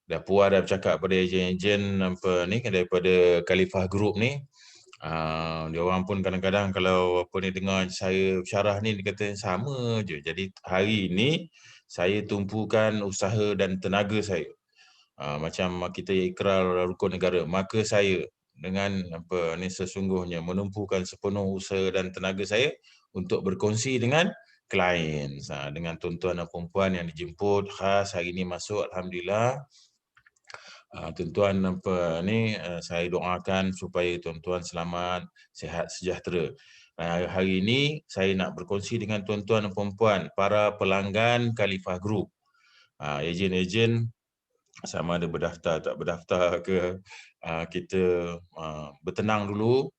dah puas dah bercakap pada ejen-ejen apa ni daripada Khalifah Group ni. Dia orang pun kadang-kadang kalau apa ni dengar saya syarah ni dia kata sama je. Jadi hari ini saya tumpukan usaha dan tenaga saya. Macam kita ikrar rukun negara, maka saya dengan apa ni sesungguhnya menumpukan sepenuh usaha dan tenaga saya untuk berkongsi dengan klien. Dengan tuan-tuan dan puan yang dijemput khas hari ini masuk, alhamdulillah. Tuan-tuan apa ni saya doakan supaya tuan-tuan selamat, sihat sejahtera. Hari ini saya nak berkongsi dengan tuan-tuan dan puan para pelanggan Khalifah Group. Ejen-ejen sama ada berdaftar tak berdaftar ke, kita bertenang dulu.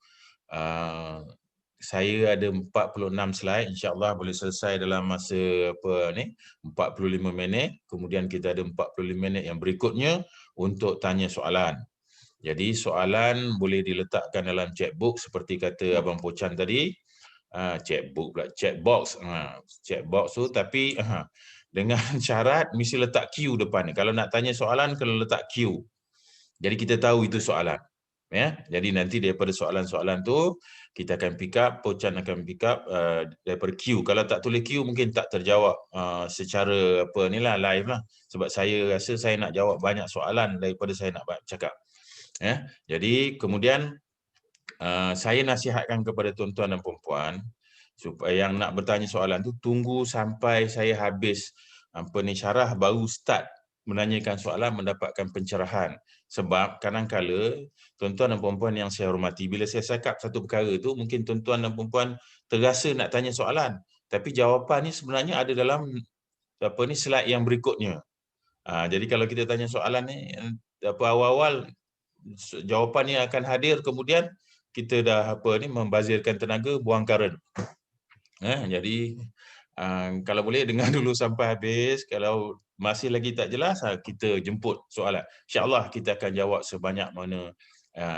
Saya ada 46 slide, insya-Allah boleh selesai dalam masa apa ni 45 minit. Kemudian kita ada 45 minit yang berikutnya untuk tanya soalan. Jadi soalan boleh diletakkan dalam chatbox seperti kata Abang Pocan tadi. Chatbox pula, chatbox. Chatbox tu tapi dengan syarat mesti letak Q depan ni. Kalau nak tanya soalan kena letak Q. Jadi kita tahu itu soalan. Ya, jadi nanti daripada soalan-soalan tu kita akan pick up, Pocan akan pick up daripada Q. Kalau tak tulis Q mungkin tak terjawab secara apa ni lah live lah. Sebab saya rasa saya nak jawab banyak soalan daripada saya nak cakap. Ya, jadi kemudian saya nasihatkan kepada tuan-tuan dan puan supaya yang nak bertanya soalan tu tunggu sampai saya habis apa ni syarah baru start menanyakan soalan mendapatkan pencerahan. Sebab kadang-kala tuan-tuan dan puan yang saya hormati bila saya cakap satu perkara tu mungkin tuan-tuan dan puan terasa nak tanya soalan tapi jawapan ni sebenarnya ada dalam apa ni slide yang berikutnya. Jadi kalau kita tanya soalan ni apa awal-awal jawapan ni akan hadir kemudian kita dah apa ni membazirkan tenaga buang karen. Jadi kalau boleh dengar dulu sampai habis. Kalau masih lagi tak jelas, kita jemput soalan. InsyaAllah kita akan jawab sebanyak mana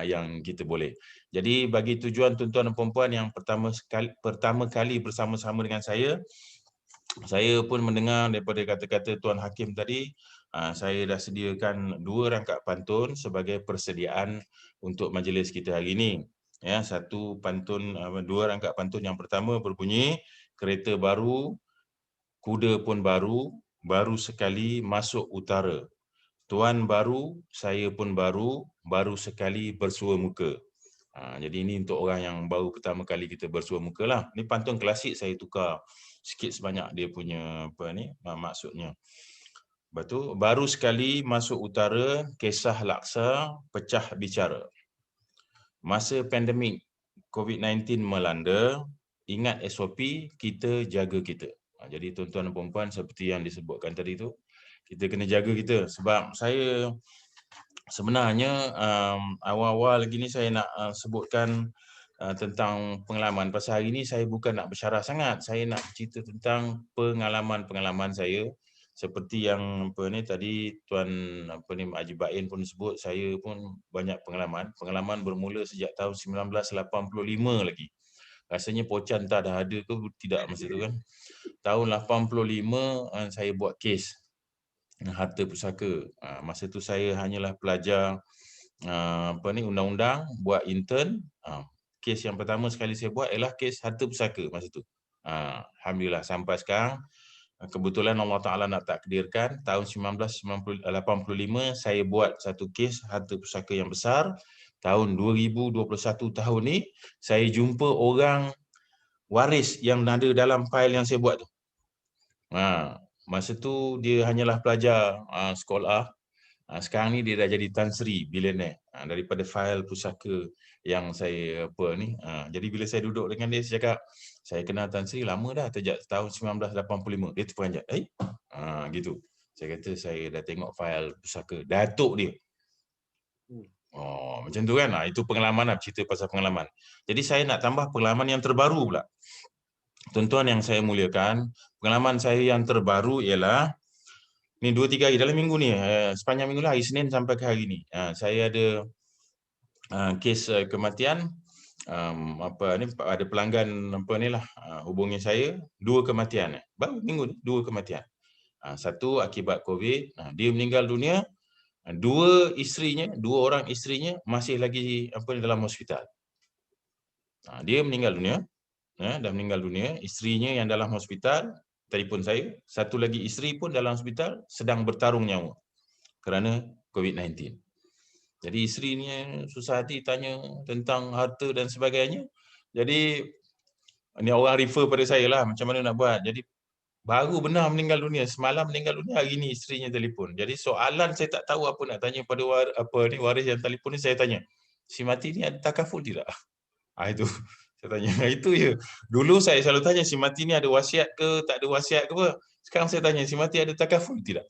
yang kita boleh. Jadi bagi tujuan tuan-tuan dan puan yang pertama kali bersama-sama dengan saya pun mendengar daripada kata-kata Tuan Hakim tadi, saya dah sediakan 2 rangkap pantun sebagai persediaan untuk majlis kita hari ini. Ya, 2 rangkap pantun. Yang pertama berbunyi, kereta baru, kuda pun baru, baru sekali masuk utara. Tuan baru, saya pun baru, baru sekali bersua muka. Jadi ini untuk orang yang baru pertama kali kita bersua muka lah. Ini pantun klasik, saya tukar sikit sebanyak dia punya apa ni maksudnya. Lepas tu, baru sekali masuk utara, kisah laksa, pecah bicara. Masa pandemik COVID-19 melanda, ingat SOP, kita jaga kita. Jadi tuan-tuan dan puan seperti yang disebutkan tadi tu, kita kena jaga kita. Sebab saya sebenarnya awal-awal lagi ni saya nak sebutkan tentang pengalaman. Pasal hari ni saya bukan nak bersyarah sangat. Saya nak cerita tentang pengalaman-pengalaman saya. Seperti yang apa ni tadi Tuan apa ni Haji Bain pun sebut, saya pun banyak pengalaman. Pengalaman bermula sejak tahun 1985 lagi. Rasanya Pocan tak dah ada ke tidak masa tu kan. Tahun 85 saya buat kes harta pusaka. Masa tu saya hanyalah pelajar apa ni undang-undang, buat intern. Kes yang pertama sekali saya buat ialah kes harta pusaka masa tu. Alhamdulillah sampai sekarang kebetulan Allah Taala nak takdirkan tahun 1985 saya buat satu kes harta pusaka yang besar. Tahun 2021 tahun ni saya jumpa orang waris yang ada dalam fail yang saya buat tu. Masa tu dia hanyalah pelajar sekolah. Sekarang ni dia dah jadi Tan Sri billionaire daripada fail pusaka yang saya apa ni. Jadi bila saya duduk dengan dia, saya cakap, saya kenal Tan Sri lama dah, sejak tahun 1985. Dia terperanjat. Gitu. Saya kata saya dah tengok fail pusaka datuk dia. Macam tu kan. Itu pengalaman lah, cerita pasal pengalaman. Jadi saya nak tambah pengalaman yang terbaru pula. Tuan-tuan yang saya muliakan, pengalaman saya yang terbaru ialah ni 2-3 hari dalam minggu ni, sepanjang minggu lah, hari Senin sampai ke hari ni. Saya ada kes kematian, apa ni ada pelanggan apa ni lah hubungi saya, 2 kematian. Baru minggu ni 2 kematian. Satu akibat COVID, dia meninggal dunia Dua orang isterinya masih lagi dalam hospital. Dia meninggal dunia, dah meninggal dunia. Isterinya yang dalam hospital telefon saya, satu lagi isteri pun dalam hospital sedang bertarung nyawa kerana COVID-19. Jadi isterinya susah hati tanya tentang harta dan sebagainya. Jadi ni orang refer pada saya lah macam mana nak buat. Jadi baru benar meninggal dunia, semalam meninggal dunia, hari ni isterinya telefon. Jadi soalan saya tak tahu apa nak tanya pada waris yang telefon ni. Saya tanya, si mati ni ada takaful tidak? Itu saya tanya. Itu je. Dulu saya selalu tanya, si mati ni ada wasiat ke, tak ada wasiat ke apa. Sekarang saya tanya, si mati ada takaful tidak?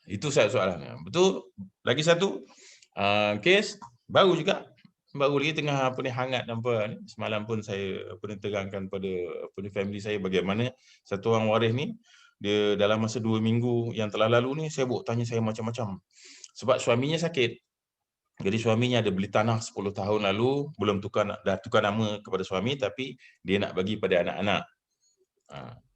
Itu soalannya. Betul. Lagi satu kes baru juga, baru lagi tengah hangat ni. Semalam pun saya terangkan pada family saya bagaimana satu orang waris ni, dia dalam masa 2 minggu yang telah lalu ni saya tanya saya macam-macam. Sebab suaminya sakit. Jadi suaminya ada beli tanah 10 tahun lalu, dah tukar nama kepada suami, tapi dia nak bagi pada anak-anak.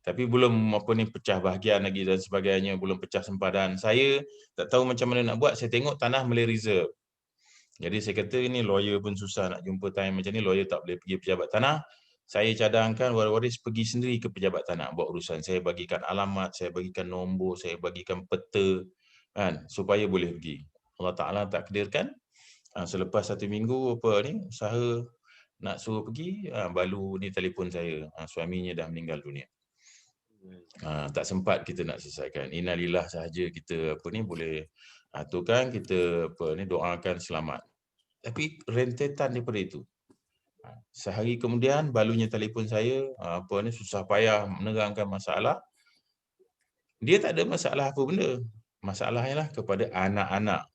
Tapi belum pecah bahagian lagi dan sebagainya, belum pecah sempadan. Saya tak tahu macam mana nak buat. Saya tengok tanah Malay Reserve. Jadi saya kata ni lawyer pun susah nak jumpa time macam ni, lawyer tak boleh pergi pejabat tanah. Saya cadangkan waris pergi sendiri ke pejabat tanah buat urusan. Saya bagikan alamat, saya bagikan nombor, saya bagikan peta, kan, supaya boleh pergi. Allah Taala takdirkan selepas 1 minggu usaha nak suruh pergi, baru ni telefon saya, suaminya dah meninggal dunia. Tak sempat kita nak selesaikan. Innalillah sahaja kita boleh aturkan, kita doakan selamat. Tapi rentetan daripada itu. Sehari kemudian balunya telefon saya, susah payah menerangkan masalah. Dia tak ada masalah apa benda. Masalahnya lah kepada anak-anak.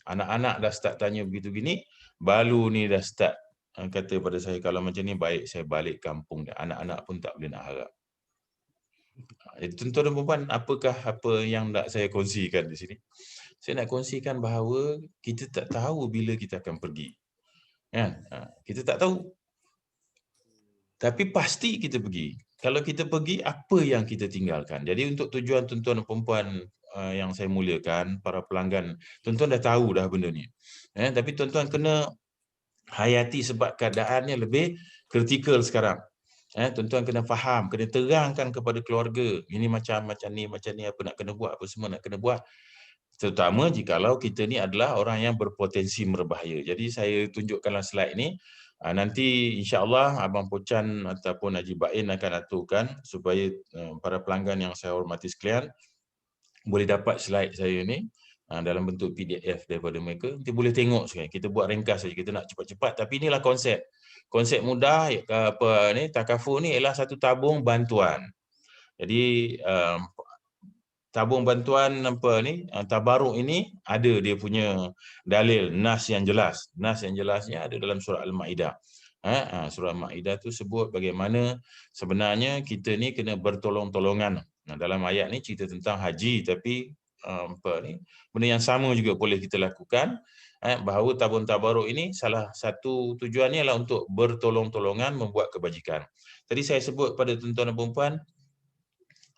Anak-anak dah start tanya begitu gini, balu ni dah start kata pada saya, kalau macam ni baik saya balik kampung. Anak-anak pun tak boleh nak harap. Tuan-tuan dan puan, apakah apa yang nak saya kongsikan di sini? Saya nak kongsikan bahawa kita tak tahu bila kita akan pergi. Kan? Kita tak tahu. Tapi pasti kita pergi. Kalau kita pergi, apa yang kita tinggalkan? Jadi untuk tujuan tuan-tuan dan puan yang saya muliakan, para pelanggan, tuan-tuan dah tahu dah benda ni. Tapi tuan-tuan kena hayati sebab keadaannya lebih kritikal sekarang. Tuan-tuan kena faham, kena terangkan kepada keluarga, ini macam ni, apa nak kena buat, apa semua nak kena buat. Terutama jikalau kita ni adalah orang yang berpotensi berbahaya. Jadi saya tunjukkanlah slide ni. Nanti insya-Allah Abang Pocan ataupun Haji Bain akan aturkan supaya para pelanggan yang saya hormati sekalian boleh dapat slide saya ni dalam bentuk PDF daripada mereka. Nanti boleh tengok sekali. Kita buat ringkas saja. Kita nak cepat-cepat, tapi inilah konsep. Konsep mudah takaful ni ialah satu tabung bantuan. Jadi tabung bantuan tabaruk ini ada dia punya dalil nas yang jelas. Nas yang jelasnya ada dalam surah Al-Maidah. Surah Al-Maidah tu sebut bagaimana sebenarnya kita ni kena bertolong-tolongan. Dalam ayat ni cerita tentang haji, tapi benda yang sama juga boleh kita lakukan. Bahawa tabung tabaruk ini salah satu tujuannya adalah untuk bertolong-tolongan membuat kebajikan. Tadi saya sebut pada tuan-tuan dan puan-puan,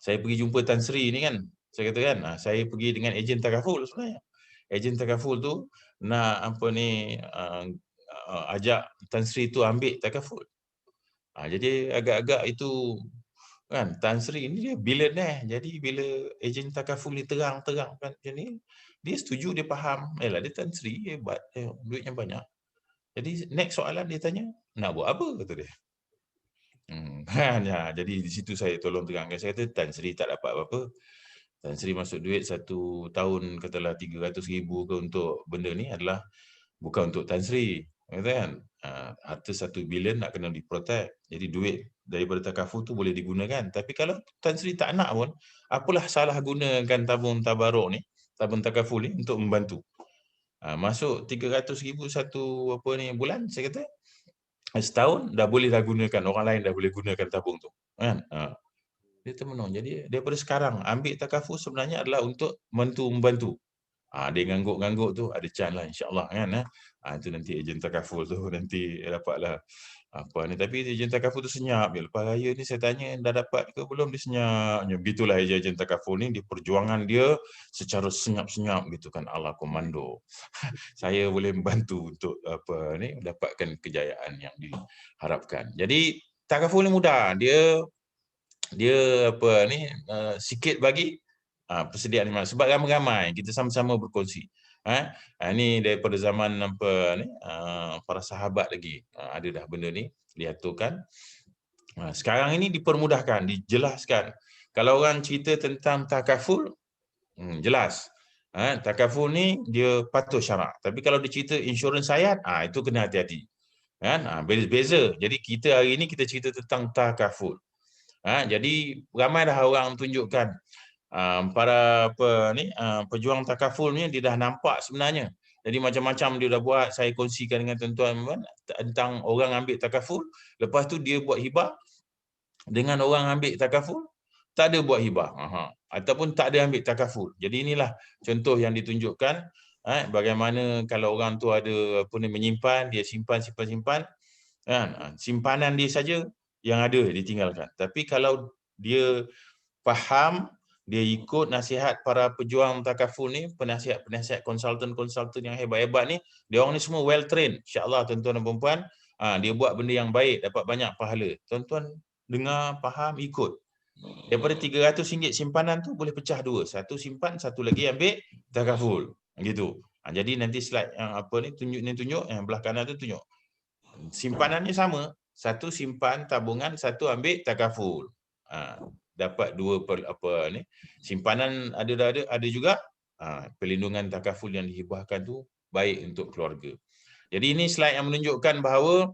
saya pergi jumpa Tan Sri ni kan. Saya kata kan, saya pergi dengan ejen takaful sebenarnya. Ejen takaful tu nak ajak Tan Sri tu ambil takaful. Jadi agak-agak itu kan, Tan Sri ni dia billionaire. Jadi bila ejen takaful ni terang-terang kan macam ni, dia setuju, dia faham. Yalah, dia Tan Sri, hebat, duitnya banyak. Jadi next soalan dia tanya, nak buat apa, kata dia. Jadi di situ saya tolong terangkan. Saya kata Tan Sri tak dapat apa-apa. Tan Sri masuk duit 1 tahun katalah 300,000 ke untuk benda ni adalah bukan untuk Tan Sri, kata kan. Harta 1 bilion nak kena diprotect. Jadi duit daripada takaful tu boleh digunakan. Tapi kalau Tan Sri tak nak pun, apalah salah gunakan tabung tabaruk ni, tabung takaful ni untuk membantu. Masuk 300,000 satu bulan, saya kata setahun dah boleh dah gunakan, orang lain dah boleh gunakan tabung tu, kan. Dia termenung. Jadi daripada sekarang ambil takaful sebenarnya adalah untuk membantu. Dia ngangguk-ngangguk tu ada chance lah insya-Allah kan. Itu nanti ejen takaful tu nanti dapatlah apa ni, tapi ejen takaful tu senyap je. Lepas raya ni saya tanya dah dapat ke belum, dia senyapnya. Begitulah ejen takaful ni, di perjuangan dia secara senyap-senyap gitu kan, ala komando. Saya boleh membantu untuk apa ni, dapatkan kejayaan yang diharapkan. Jadi takaful ni mudah, dia apa ni, sikit bagi persediaan iman sebab ramai-ramai kita sama-sama berkongsi. Ini daripada zaman apa ni, para sahabat lagi ada dah benda ni diaturkan. Sekarang ini dipermudahkan, dijelaskan. Kalau orang cerita tentang takaful, jelas. Takaful ni dia patuh syarak. Tapi kalau dia cerita insurans hayat, itu kena hati-hati. Kan? Beza-beza. Jadi kita hari ini kita cerita tentang takaful. Jadi ramai dah orang tunjukkan para apa ni, pejuang takaful ni dia dah nampak sebenarnya. Jadi macam-macam dia dah buat, saya kongsikan dengan tuan-tuan tentang orang ambil takaful, lepas tu dia buat hibah dengan orang ambil takaful tak ada buat hibah. Ataupun tak ada ambil takaful. Jadi inilah contoh yang ditunjukkan bagaimana kalau orang tu ada apa ni, menyimpan, dia simpan kan, simpanan dia saja yang ada ditinggalkan. Tapi kalau dia faham, dia ikut nasihat para pejuang takaful ni, penasihat-penasihat konsultan-konsultan yang hebat-hebat ni, dia orang ni semua well trained. Insya-Allah tuan-tuan dan puan-puan, dia buat benda yang baik, dapat banyak pahala. Tuan-tuan dengar, faham, ikut. Daripada RM300 simpanan tu boleh pecah dua. Satu simpan, satu lagi ambil takaful. Gitu. Jadi nanti slide yang apa ni tunjuk yang belah kanan tu tunjuk. Simpanannya sama, satu simpan tabungan, satu ambil takaful. Dapat dua apa ni, simpanan ada juga, perlindungan takaful yang dihibahkan tu baik untuk keluarga. Jadi ini slide yang menunjukkan bahawa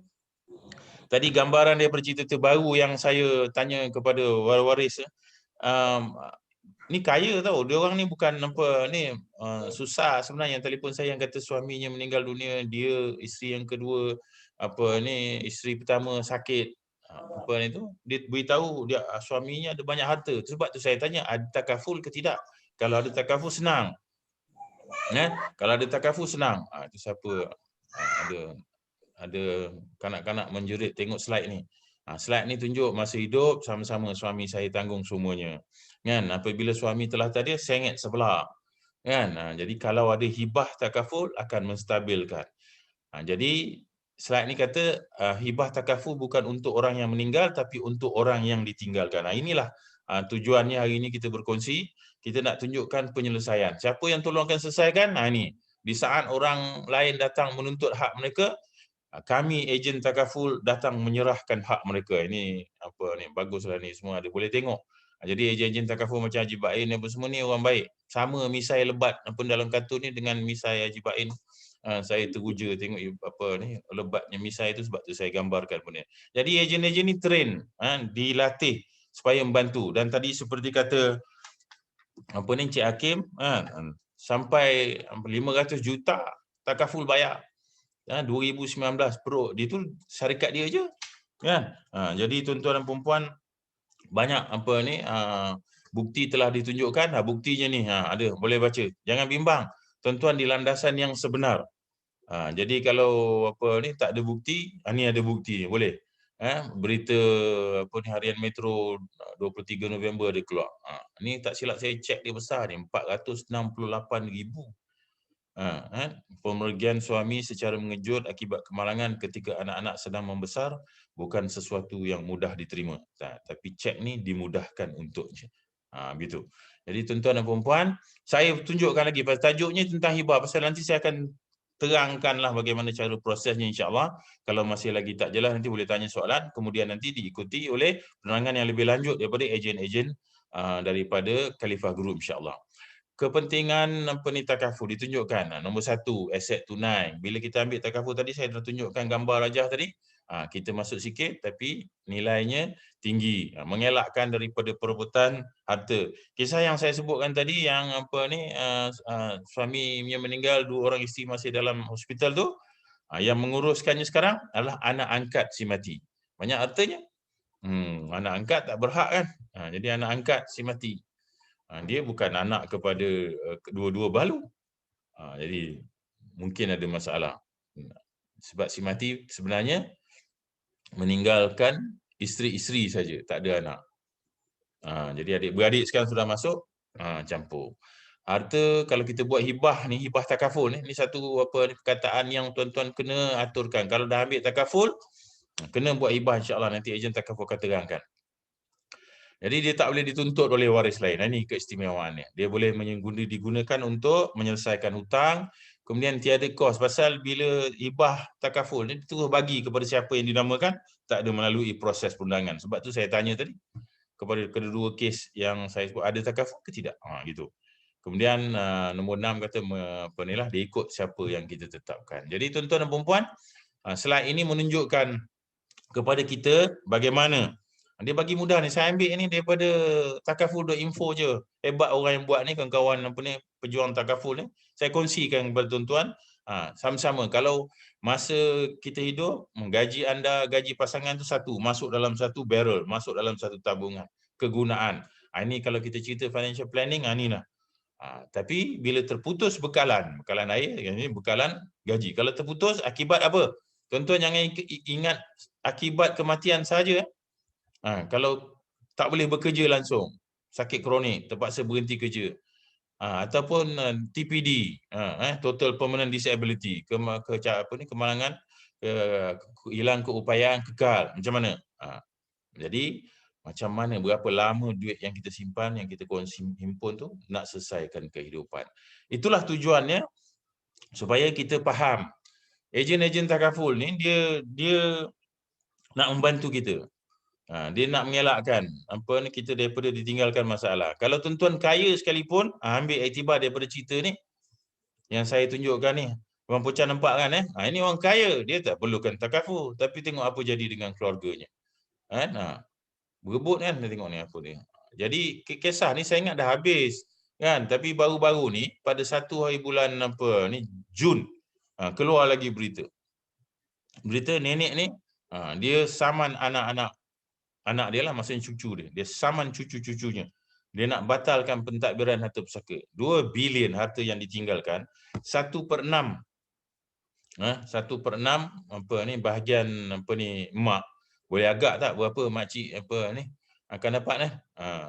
tadi gambaran daripada cerita terbaru yang saya tanya kepada waris, ni kaya tau, dia orang ni bukan apa ni, susah sebenarnya. Telefon saya yang kata suaminya meninggal dunia, dia isteri yang kedua apa ni, isteri pertama sakit, apa ni tu, dia beritahu dia suaminya ada banyak harta. Sebab tu saya tanya ada takaful ke tidak. Kalau ada takaful senang. Kalau ada takaful senang. Itu siapa ada kanak-kanak menjerit tengok slide ni. Slide ni tunjuk masa hidup sama-sama suami saya tanggung semuanya. Kan, apabila suami telah tiada sengit sebelah. Kan, jadi kalau ada hibah takaful akan menstabilkan. Jadi slide ni kata hibah takaful bukan untuk orang yang meninggal tapi untuk orang yang ditinggalkan. Inilah tujuannya hari ini kita berkongsi. Kita nak tunjukkan penyelesaian. Siapa yang tolong akan selesaikan? Ini. Di saat orang lain datang menuntut hak mereka, kami ejen takaful datang menyerahkan hak mereka. Ini apa ni, baguslah ni, semua ada boleh tengok. Jadi ejen-ejen takaful macam Haji Bain apa semua ni orang baik. Sama misai lebat apa dalam kartun ni dengan misai Haji Bain. Saya teruja tengok apa ni lebatnya misai itu, sebab tu saya gambarkan pun ni. Jadi ejen-ejen ni train, dilatih supaya membantu. Dan tadi seperti kata apa ni Cik Hakim, sampai 500 juta takaful bayar. 2019 perut dia tu syarikat dia je kan. Jadi tuan-tuan dan puan-puan, banyak apa ni bukti telah ditunjukkan. Buktinya ni ada, boleh baca. Jangan bimbang tuan-tuan, di landasan yang sebenar. Jadi kalau apa ni tak ada bukti, ni ada bukti boleh. Berita apa ni Harian Metro 23 November dia keluar. Ni tak silap saya cek dia besar ni 468,000. Pemergian suami secara mengejut akibat kemalangan ketika anak-anak sedang membesar bukan sesuatu yang mudah diterima. Tapi cek ni dimudahkan untuknya. Begitu. Jadi tuan-tuan dan puan-puan, saya tunjukkan lagi pasal tajuknya tentang hibah. Pasal nanti saya akan terangkanlah bagaimana cara prosesnya insya-Allah. Kalau masih lagi tak jelas nanti boleh tanya soalan, kemudian nanti diikuti oleh penerangan yang lebih lanjut daripada ejen-ejen daripada Khalifah Group insya-Allah. Kepentingan apa ni takaful ditunjukkan. Nombor 1, aset tunai. Bila kita ambil takaful tadi, saya dah tunjukkan gambar rajah tadi. Kita masuk sikit tapi nilainya tinggi. Mengelakkan daripada perebutan harta. Kisah yang saya sebutkan tadi yang apa ni suaminya meninggal, 2 orang isteri masih dalam hospital tu, yang menguruskannya sekarang adalah anak angkat si mati. Banyak hartanya. Anak angkat tak berhak kan. Jadi anak angkat si mati. Dia bukan anak kepada kedua-dua balu. Jadi mungkin ada masalah. Sebab si mati sebenarnya meninggalkan isteri-isteri saja, tak ada anak. Jadi adik-beradik sekarang sudah masuk, campur. Harta kalau kita buat hibah ni, hibah takaful ni satu perkataan yang tuan-tuan kena aturkan. Kalau dah ambil takaful, kena buat hibah, insya-Allah nanti ejen takaful akan terangkan. Jadi dia tak boleh dituntut oleh waris lain. Ini keistimewaannya. Dia boleh digunakan untuk menyelesaikan hutang, kemudian tiada kos. Pasal bila hibah takaful ni terus bagi kepada siapa yang dinamakan, tak ada melalui proses perundangan. Sebab tu saya tanya tadi kepada kedua-dua kes yang saya sebut, ada takaful ke tidak? Gitu. Kemudian nombor 6 kata dia ikut siapa yang kita tetapkan. Jadi tuan-tuan dan puan-puan, slide ini menunjukkan kepada kita bagaimana. Dia bagi mudah ni, saya ambil ni daripada takaful.info je. Hebat orang yang buat ni, kawan-kawan pejuang takaful ni. Saya kongsikan kepada tuan-tuan. Sama-sama, kalau masa kita hidup, gaji anda, gaji pasangan tu satu, masuk dalam satu barrel, masuk dalam satu tabungan. Kegunaan. Ini kalau kita cerita financial planning, ni lah. Tapi bila terputus bekalan air, ini bekalan gaji. Kalau terputus, akibat apa? Tuan-tuan jangan ingat akibat kematian saja. Kalau tak boleh bekerja langsung, sakit kronik, terpaksa berhenti kerja, ataupun TPD, total permanent disability, kemalangan, hilang keupayaan kekal, macam mana? Jadi macam mana, berapa lama duit yang kita simpan, yang kita himpun tu nak selesaikan kehidupan. Itulah tujuannya, supaya kita faham. Ejen-ejen takaful ni dia nak membantu kita. Dia nak mengelakkan kita daripada ditinggalkan masalah. Kalau tuan-tuan kaya sekalipun, ambil iktibar daripada cerita ni yang saya tunjukkan ni. Orang Pucat nampak kan? Ini orang kaya, dia tak perlukan takaful, tapi tengok apa jadi dengan keluarganya. Berebut kan, dia tengok ni apa dia. Jadi kisah ni saya ingat dah habis kan, tapi baru-baru ni pada 1 hari bulan Jun, keluar lagi berita nenek ni dia saman anak dia lah, maksudnya cucu dia saman cucu-cucunya. Dia nak batalkan pentadbiran harta pusaka. 2 bilion harta yang ditinggalkan, 1/6 bahagian emak. Boleh agak tak berapa makcik akan dapat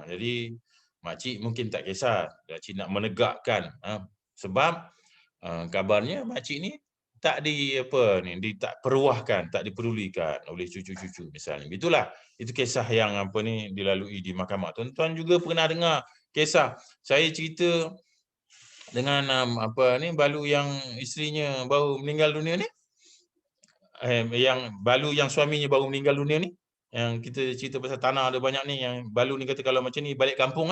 jadi makcik mungkin tak kisah, makcik nak menegakkan sebab kabarnya makcik ni tak tak peruahkan, tak dipedulikan oleh cucu-cucu misalnya. Itu kisah yang dilalui di mahkamah. Tuan-tuan juga pernah dengar kisah saya cerita dengan balu yang isterinya baru meninggal dunia ni, yang suaminya baru meninggal dunia ni, yang kita cerita pasal tanah ada banyak ni, yang balu ni kata kalau macam ni balik kampung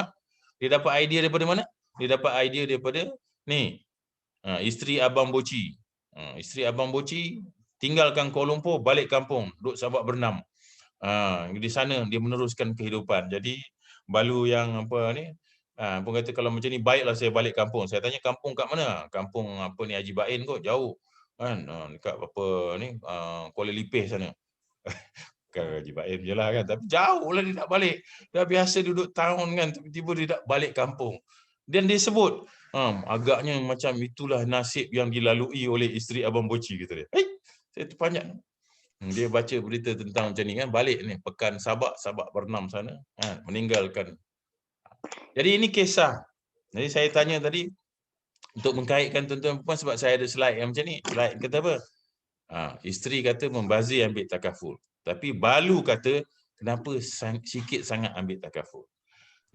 dia dapat idea daripada mana? Dia dapat idea daripada ni, isteri Abang Boci. Isteri Abang Boci tinggalkan Kuala Lumpur, balik kampung, duduk Sabak Bernam. Di sana dia meneruskan kehidupan. Jadi balu yang pun kata kalau macam ni baiklah saya balik kampung. Saya tanya kampung kat mana? Kampung Haji Bain kot, jauh kan, dekat Kuala Lipih sana. Bukan Haji Bain je lah kan, tapi jauh lah dia nak balik. Dah biasa duduk tahun kan, tiba-tiba dia nak balik kampung. Dan dia sebut agaknya macam itulah nasib yang dilalui oleh isteri Abang Boci, kata dia. Saya terpanjat. Dia baca berita tentang macam ni kan, balik ni pekan Sabak Bernam sana, meninggalkan. Jadi ini kisah. Jadi saya tanya tadi untuk mengkaitkan tuan-tuan puan, sebab saya ada slide yang macam ni. Slide kata apa? Isteri kata membazir ambil takaful. Tapi balu kata kenapa sikit sangat ambil takaful.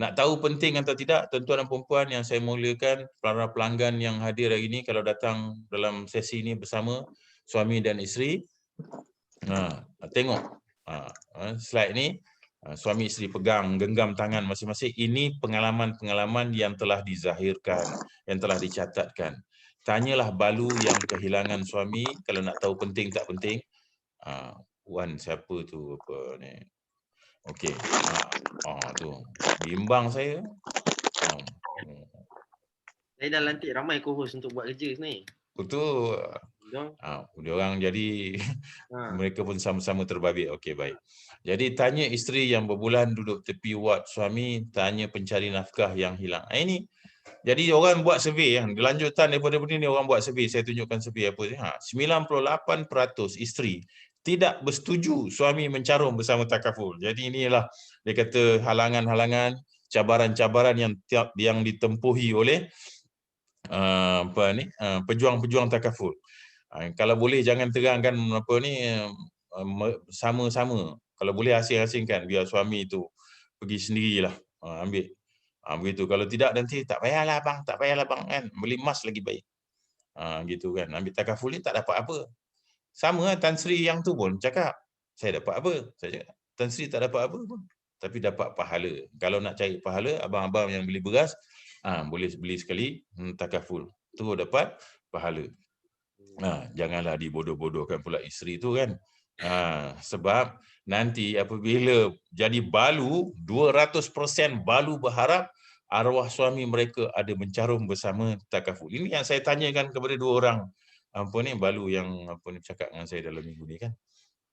Nak tahu penting atau tidak, tuan-tuan dan puan-puan yang saya muliakan, para pelanggan yang hadir hari ini, kalau datang dalam sesi ini bersama suami dan isteri, tengok slide ni, suami isteri pegang, genggam tangan masing-masing. Ini pengalaman-pengalaman yang telah dizahirkan, yang telah dicatatkan. Tanyalah balu yang kehilangan suami, kalau nak tahu penting tak penting. Wan siapa tu ni? Okey. Tu bimbang saya. Saya dah lantik ramai co-host untuk buat kerja ni. Betul. Dia orang jadi mereka pun sama-sama terbabit. Okey, baik. Jadi tanya isteri yang berbulan duduk tepi wad suami, tanya pencari nafkah yang hilang. Ini Jadi orang buat survey, lanjutan daripada ni orang buat survey, saya tunjukkan survey apa ni. 98% isteri tidak bersetuju suami mencarum bersama takaful. Jadi inilah dia kata halangan-halangan, cabaran-cabaran yang ditempuhi oleh pejuang-pejuang takaful. Kalau boleh jangan terangkan apa ni sama-sama. Kalau boleh asing-asingkan biar suami tu pergi sendirilah ambil. Begitu. Kalau tidak nanti tak payahlah bang kan. Beli emas lagi baik. Gitu kan. Ambil takaful ni tak dapat apa. Sama Tan Sri yang tu pun cakap, saya dapat apa? Saya cakap, Tan Sri tak dapat apa pun. Tapi dapat pahala. Kalau nak cari pahala, abang-abang yang beli beras, boleh beli sekali takaful. Tu dapat pahala. Janganlah dibodoh-bodohkan pula isteri tu kan. Sebab nanti apabila jadi balu, 200% balu berharap arwah suami mereka ada mencarum bersama takaful. Ini yang saya tanyakan kepada dua orang balu yang cakap dengan saya dalam minggu ni kan.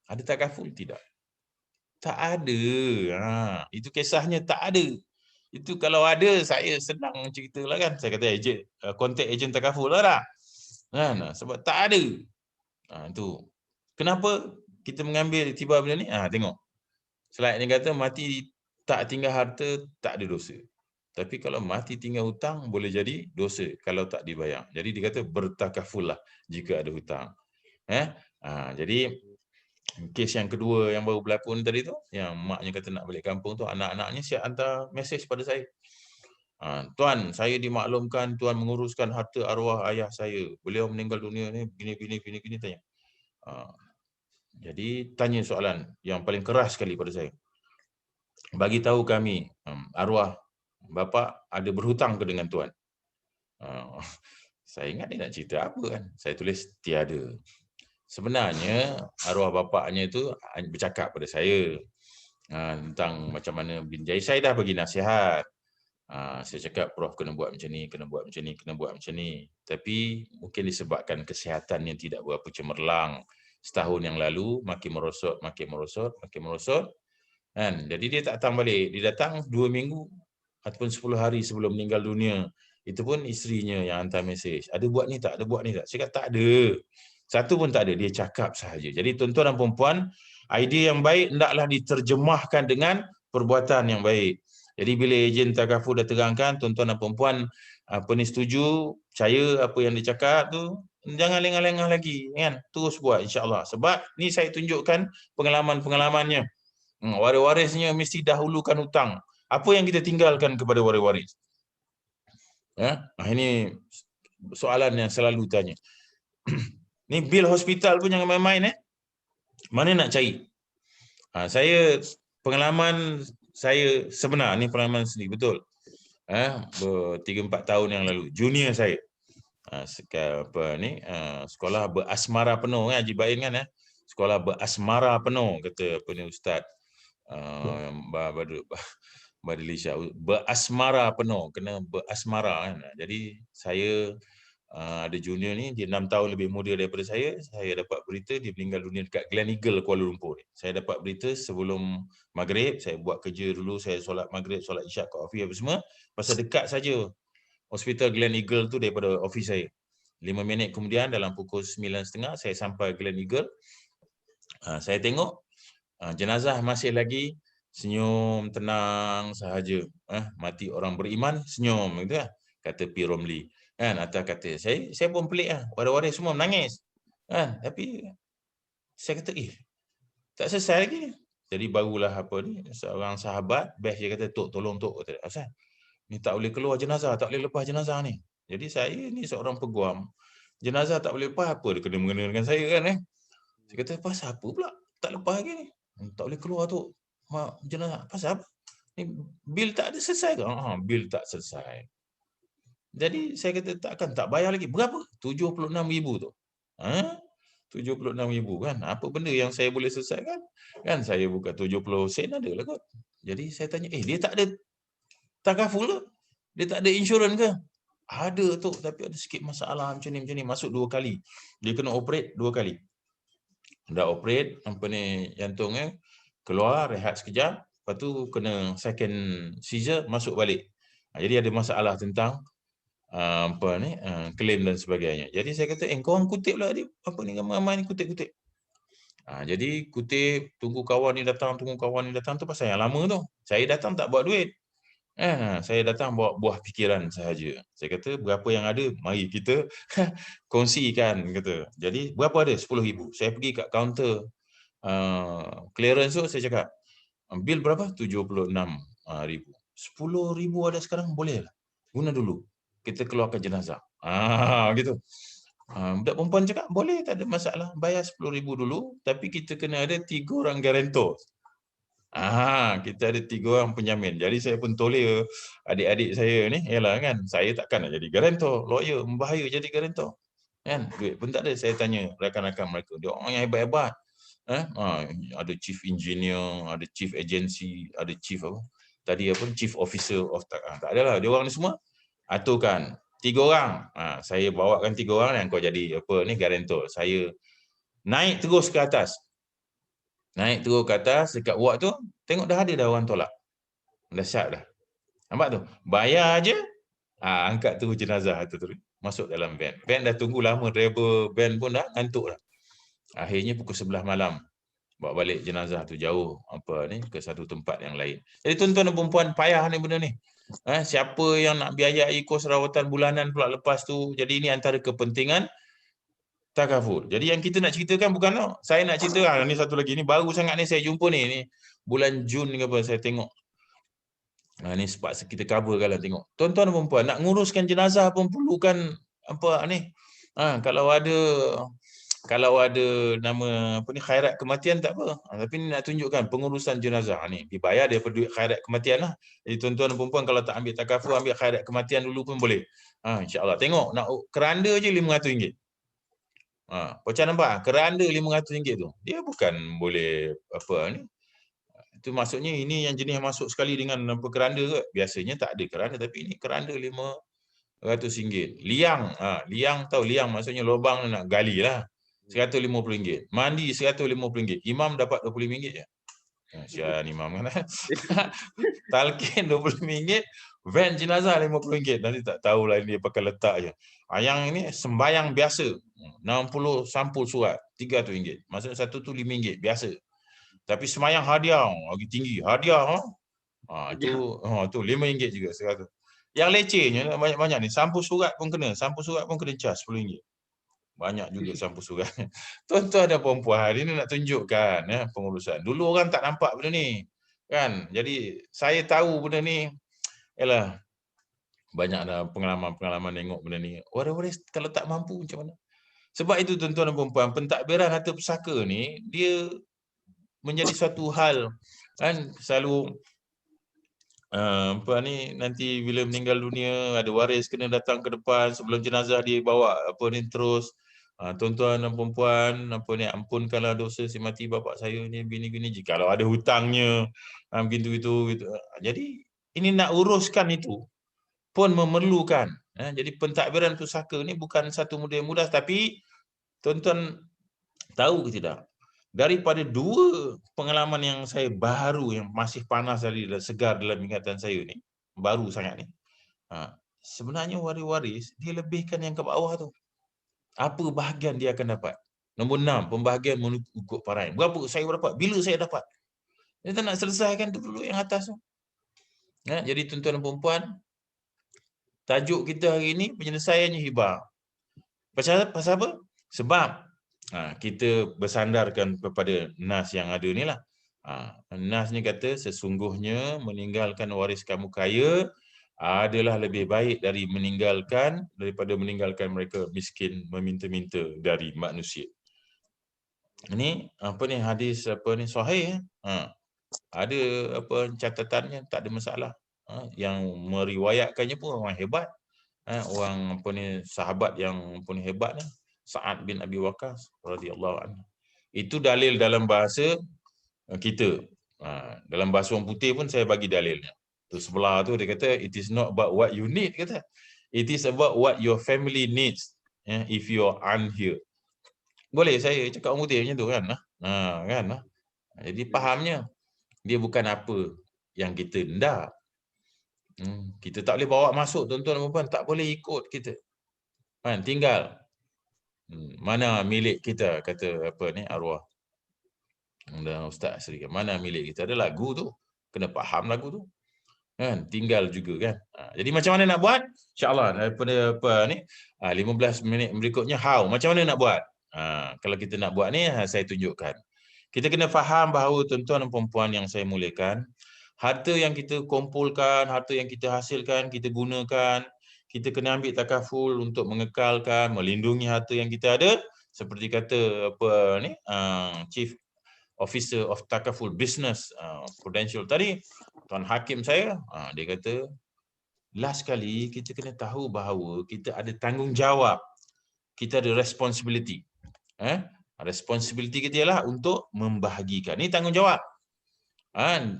Ada takaful tidak? Tak ada. Itu kisahnya tak ada. Itu kalau ada saya senang ceritalah kan. Saya kata kontak ejen takaful lah tak? Sebab tak ada. Itu. Kenapa kita mengambil tiba benda ni? Tengok. Slide ni kata mati tak tinggal harta tak ada dosa. Tapi kalau mati tinggal hutang boleh jadi dosa kalau tak dibayar. Jadi dia kata bertakaful lah jika ada hutang. Jadi kes yang kedua yang baru berlaku tadi tu, yang maknya kata nak balik kampung tu, anak-anaknya siap hantar mesej pada saya. Tuan, saya dimaklumkan Tuan menguruskan harta arwah ayah saya. Beliau meninggal dunia ni gini tanya. Jadi tanya soalan yang paling keras sekali pada saya. Bagi tahu kami arwah bapa ada berhutang ke dengan Tuan? Saya ingat dia nak cerita apa kan. Saya tulis tiada. Sebenarnya arwah bapaknya itu bercakap pada saya tentang macam mana binjai. Saya dah bagi nasihat. Saya cakap Prof kena buat macam ni, kena buat macam ni. Tapi mungkin disebabkan kesihatan yang tidak berapa cemerlang. Setahun yang lalu makin merosot. Kan? Jadi dia tak datang balik. Dia datang 2 minggu ataupun 10 hari sebelum meninggal dunia. Itu pun isterinya yang hantar mesej. Ada buat ni tak? Saya kata tak ada. Satu pun tak ada. Dia cakap sahaja. Jadi tuan-tuan dan puan-puan, idea yang baik hendaklah diterjemahkan dengan perbuatan yang baik. Jadi bila ejen takaful dah terangkan, tuan-tuan dan puan-puan setuju, percaya apa yang dia cakap tu, jangan lengah-lengah lagi kan. Terus buat insya-Allah. Sebab ni saya tunjukkan pengalaman-pengalamannya. Waris-warisnya mesti dahulukan hutang. Apa yang kita tinggalkan kepada waris-waris? Ini soalan yang selalu tanya. Ni bil hospital pun jangan main-main. Mana nak cari? Saya pengalaman saya sebenar, ni pengalaman sendiri betul. 3-4 tahun yang lalu, junior saya. Sekolah berasmara penuh Haji Bain kan sekolah berasmara penuh kata ustaz Badilisha, berasmara penuh, kena berasmara kan. Jadi saya ada junior ni, dia 6 tahun lebih muda daripada saya dapat berita dia meninggal dunia dekat Gleneagle Kuala Lumpur. Saya dapat berita sebelum maghrib, saya buat kerja dulu, saya solat maghrib, solat isyak kat office apa semua, pasal dekat saja hospital Gleneagle tu daripada office saya. 5 minit kemudian dalam pukul 9.30 saya sampai Gleneagle. Saya tengok jenazah masih lagi senyum tenang sahaja. Mati orang beriman senyum gitu kan. Kata P. Romli. Kan atas kata saya pun pelik waris-waris semua menangis. Kan tapi saya kata tak selesai lagi. Jadi barulah seorang sahabat best dia kata tok tolong tok kata asal ni tak boleh keluar jenazah, tak boleh lepas jenazah ni. Jadi saya ni seorang peguam. Jenazah tak boleh lepas apa dia kena mengena dengan saya kan Saya kata pasal apa pula tak lepas lagi ni. Tak boleh keluar tu jenazah. Pasal apa? Ni bil tak ada selesai ke? Bil tak selesai. Jadi saya kata tak bayar lagi. Berapa? 76,000 tu. 76,000 kan. Apa benda yang saya boleh selesaikan? Kan saya buka 70 sen ada lah kot. Jadi saya tanya, dia tak ada takaful ke? Dia tak ada insurans ke? Ada tu, tapi ada sikit masalah macam ni. Masuk 2 kali. Dia kena operate 2 kali. Dah operate, jantungnya, keluar, rehat sekejap. Lepas tu kena second seizure, masuk balik. Jadi ada masalah tentang claim dan sebagainya. Jadi saya kata, korang kutiplah apa ni, ramai ni kutip-kutip. Jadi kutip, tunggu kawan ni datang tu pasal yang lama tu. Saya datang tak bawa duit. Saya datang bawa buah fikiran sahaja. Saya kata, berapa yang ada, mari kita kongsikan, kata. Jadi berapa ada? 10,000. Saya pergi kat kaunter clearance tu, saya cakap, bil berapa? 76,000. 10,000 ada sekarang, boleh lah. Guna dulu. Kita keluarkan jenazah. Gitu. Budak perempuan cakap, boleh, tak ada masalah. Bayar 10,000 dulu, tapi kita kena ada 3 orang garantor. Kita ada 3 orang penjamin. Jadi saya pun toleh adik-adik saya ni, yalah kan, saya takkan nak jadi garantor. Lawyer, membahaya jadi garantor. Kan? Duit pun tak ada. Saya tanya rakan-rakan mereka. Dia orang yang hebat-hebat. Ada chief engineer, ada chief agency, ada chief apa? Tadi apa? Chief officer of tak adalah. Dia orang ni semua aturkan 3 orang. Saya bawakan 3 orang yang kau jadi apa ni, garantor. Saya naik terus ke atas. Dekat ward tu, tengok dah ada dah orang tolak. Dahsyat dah. Nampak tu? Bayar aje, angkat tu jenazah tu masuk dalam van. Van dah tunggu lama, driver van pun dah ngantuk dah. Akhirnya pukul 11 malam bawa balik jenazah tu jauh ke satu tempat yang lain. Jadi tuan-tuan dan puan-puan, payah ni benda ni. Siapa yang nak biayai kos rawatan bulanan pula lepas tu. Jadi ini antara kepentingan takaful. Jadi yang kita nak ceritakan bukan saya nak cerita ni satu lagi ni baru sangat ni saya jumpa ni bulan Jun ke apa saya tengok. Ni sebab kita cover kalau tengok. Tuan-tuan dan puan-puan, nak nguruskan jenazah pun perlukan apa ni? Kalau ada nama apa ni, khairat kematian tak apa. Tapi ni nak tunjukkan pengurusan jenazah ni dibayar daripada duit khairat kematian lah. Jadi tuan-tuan dan puan-puan, kalau tak ambil takaful, ambil khairat kematian dulu pun boleh. Insya-Allah. Tengok, nak keranda je RM500. Macam nampak keranda RM500 tu. Dia bukan boleh apa ni. Itu maksudnya ini yang jenis masuk sekali dengan apa keranda ke? Biasanya tak ada keranda, tapi ini keranda RM500. Liang, liang tahu liang maksudnya lubang nak gali lah. RM150. Mandi RM150. Imam dapat RM25 je. Sian imam kan. Talqin RM25, van jenazah RM50. Nanti tak tahulah dia pakai letak je. Yang ini sembayang biasa 60 sampul surat RM300. Maksudnya satu tu RM5 biasa. Tapi sembayang hadiah lagi tinggi. Hadiah itu RM5 juga 100. Yang lecehnya banyak-banyak ni. Sampul surat pun kena. Sampul surat pun kena cas RM10. Banyak juga sampul surat. Tuan-tuan dan puan-puan, ini nak tunjukkan pengurusan. Dulu orang tak nampak benda ni. Kan? Jadi saya tahu benda ni. Yalah. Banyak dah pengalaman-pengalaman tengok benda ni. Waris-waris kalau tak mampu macam mana? Sebab itu tuan-tuan dan puan-puan, pentadbiran harta pusaka ni dia menjadi suatu hal kan, selalu nanti bila meninggal dunia ada waris kena datang ke depan sebelum jenazah dibawa terus. Tuan-tuan dan puan-puan, ampunkanlah dosa si mati bapak saya ni gini-gini, jika kalau ada hutangnya begitu itu. Jadi ini nak uruskan itu pun memerlukan. Jadi pentadbiran pusaka ni bukan satu mudah, tapi tuan-tuan tahu ke tidak? Daripada 2 pengalaman yang saya baru yang masih panas dari segar dalam ingatan saya ni, baru sangat ni. Sebenarnya waris-waris dia lebihkan yang ke bawah tu. Apa bahagian dia akan dapat? Nombor 6, pembahagian mengikut parain. Berapa saya dapat? Bila saya dapat? Kita nak selesaikan dulu yang atas tu. Jadi tuan-tuan dan puan-puan, tajuk kita hari ini penyelesaiannya hibah. Pasal apa? Sebab kita bersandarkan kepada nas yang ada ni lah. Nas ni kata sesungguhnya meninggalkan waris kamu kaya adalah lebih baik daripada meninggalkan mereka miskin meminta-minta dari manusia. Ini hadis sahih. Ada catatannya, tak ada masalah. Yang meriwayatkannya pun orang hebat. Orang sahabat yang hebat ni, Sa'ad bin Abi Waqqas radhiyallahu anhu. Itu dalil dalam bahasa kita. Dalam bahasa orang putih pun saya bagi dalilnya. Tu sebelah tu dia kata, it is not about what you need, kata. It is about what your family needs. If you are here. Boleh saya cakap orang putih macam tu kan? Kan? Jadi fahamnya dia bukan apa yang kita hendak. Kita tak boleh bawa masuk tuan-tuan dan puan, tak boleh ikut kita. Kan, tinggal. Mana milik kita, kata apa ni arwah. Dan Ustaz Asri, mana milik kita? Ada lagu tu. Kena faham lagu tu. Kan, tinggal juga kan. Jadi macam mana nak buat? InsyaAllah daripada apa ni 15 minit berikutnya how. Macam mana nak buat? Kalau kita nak buat ni saya tunjukkan. Kita kena faham bahawa tuan-tuan dan puan-puan yang saya muliakan, harta yang kita kumpulkan, harta yang kita hasilkan, kita gunakan, kita kena ambil takaful untuk mengekalkan, melindungi harta yang kita ada. Seperti kata apa ni Chief Officer of Takaful Business Prudential tadi, Tuan Hakim saya, dia kata last kali kita kena tahu bahawa kita ada tanggungjawab, kita ada responsibility. Responsibility kita ialah untuk membahagikan. Ini tanggungjawab.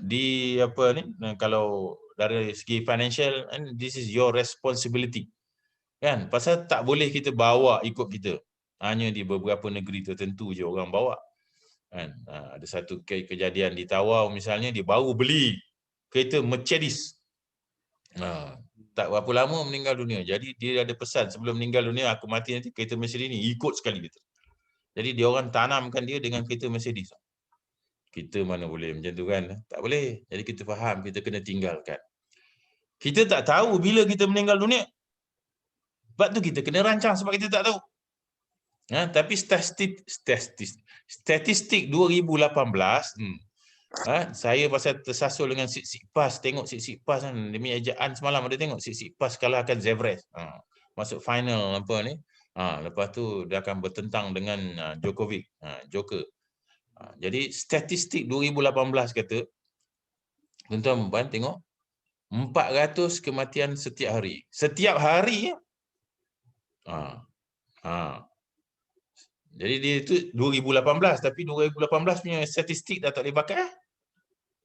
Di apa ni, kalau dari segi financial, this is your responsibility. Kan? Pasal tak boleh kita bawa ikut kita. Hanya di beberapa negeri tertentu je orang bawa. Kan? Ada satu kejadian di Tawau misalnya, dia baru beli kereta Mercedes. Tak berapa lama meninggal dunia. Jadi dia ada pesan, sebelum meninggal dunia aku mati nanti kereta Mercedes ni ikut sekali gitu. Jadi dia orang tanamkan dia dengan kereta Mercedes. Kita mana boleh macam tu kan? Tak boleh. Jadi kita faham, kita kena tinggalkan. Kita tak tahu bila kita meninggal dunia. Sebab tu kita kena rancang sebab kita tak tahu. Tapi statistik 2018, saya pasal tersasul dengan Sik Pas, tengok Sik Pas kan, demi ejaan semalam ada tengok Sik Pas kalahkan Zverev, masuk final apa ni. Lepas tu dia akan bertentang dengan Djokovic, Joker. Jadi statistik 2018 kata, tuan-tuan tengok 400 kematian setiap hari. Setiap hari. Jadi dia itu 2018, tapi 2018 punya statistik dah tak boleh pakai.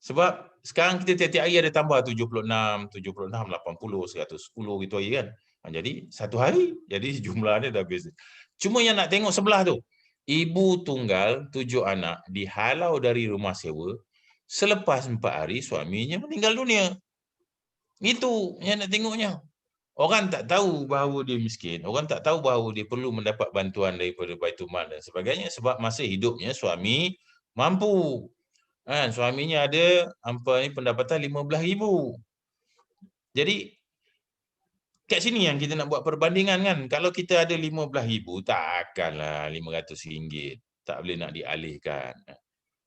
Sebab sekarang kita tiap-tiap hari ada tambah 76, 80, 110 gitu hari kan. Jadi satu hari, jadi jumlahnya dah beza. Cuma yang nak tengok sebelah tu, ibu tunggal 7 anak dihalau dari rumah sewa, selepas 4 hari suaminya meninggal dunia. Itu yang nak tengoknya. Orang tak tahu bahawa dia miskin, orang tak tahu bahawa dia perlu mendapat bantuan daripada Baitumal dan sebagainya, sebab masa hidupnya suami mampu. Suaminya ada pendapatan 15,000. Jadi kat sini yang kita nak buat perbandingan kan. Kalau kita ada 15,000, takkanlah RM500 tak boleh nak dialihkan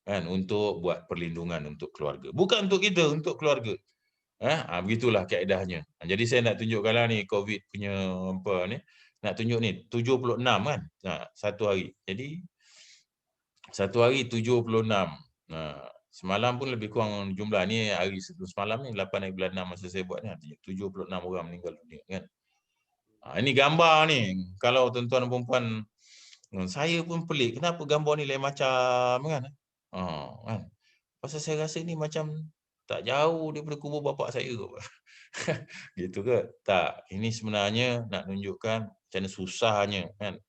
kan untuk buat perlindungan untuk keluarga. Bukan untuk kita, untuk keluarga. Begitulah kaedahnya. Jadi saya nak tunjukkanlah ni COVID punya apa ni. Nak tunjuk ni 76 kan. Satu hari. Jadi satu hari 76. Semalam pun lebih kurang jumlah ni, hari semalam ni 8/6 masa saya buat ni 76 orang meninggal dunia kan. Ini gambar ni. Kalau tuan-tuan dan puan-puan, saya pun pelik kenapa gambar ni lain macam kan. Kan. Pasal saya rasa ni macam tak jauh daripada kubur bapak saya ke. Gitu ke? Tak. Ini sebenarnya nak tunjukkan macam mana susahnya kan.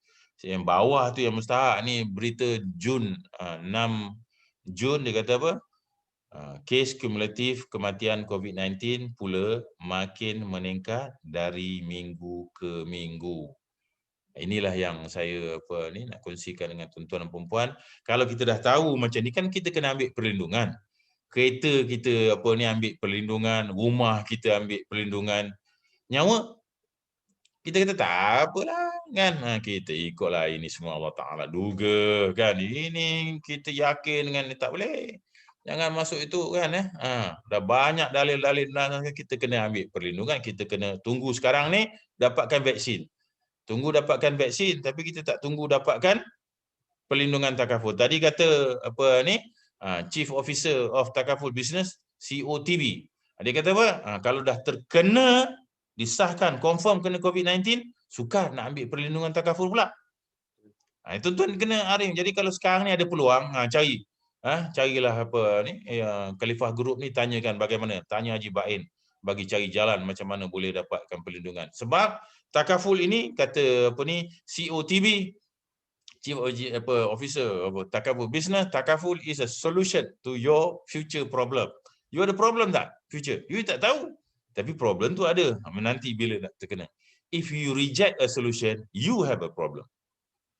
Yang bawah tu yang mustahak ni berita Jun 6 Jun dia kata apa? Kes kumulatif kematian COVID-19 pula makin meningkat dari minggu ke minggu. Inilah yang saya nak kongsikan dengan tuan-tuan dan puan-puan. Kalau kita dah tahu macam ni kan kita kena ambil perlindungan. Kereta kita ambil perlindungan, rumah kita ambil perlindungan, nyawa kita kata tak apalah kan. Kita ikutlah, ini semua Allah Taala duga kan. Ini kita yakin dengan tak boleh. Jangan masuk itu kan. Dah banyak dalil-dalil, kita kena ambil perlindungan, kita kena tunggu sekarang ni dapatkan vaksin. Tunggu dapatkan vaksin tapi kita tak tunggu dapatkan perlindungan takaful. Tadi kata Chief Officer of Takaful Business, COTB. Dia kata apa? Kalau dah terkena, disahkan, confirm kena COVID-19, sukar nak ambil perlindungan takaful pula. Tuan-tuan kena aring. Jadi kalau sekarang ni ada peluang, carilah Khalifah Group ni, tanyakan bagaimana. Tanya Haji Bain bagi cari jalan macam mana boleh dapatkan perlindungan. Sebab takaful ini kata COTB, Chief Officer Takaful Business, takaful is a solution to your future problem. You ada problem tak? Future. You tak tahu. Tapi problem tu ada, menanti bila nak terkena. If you reject a solution, you have a problem.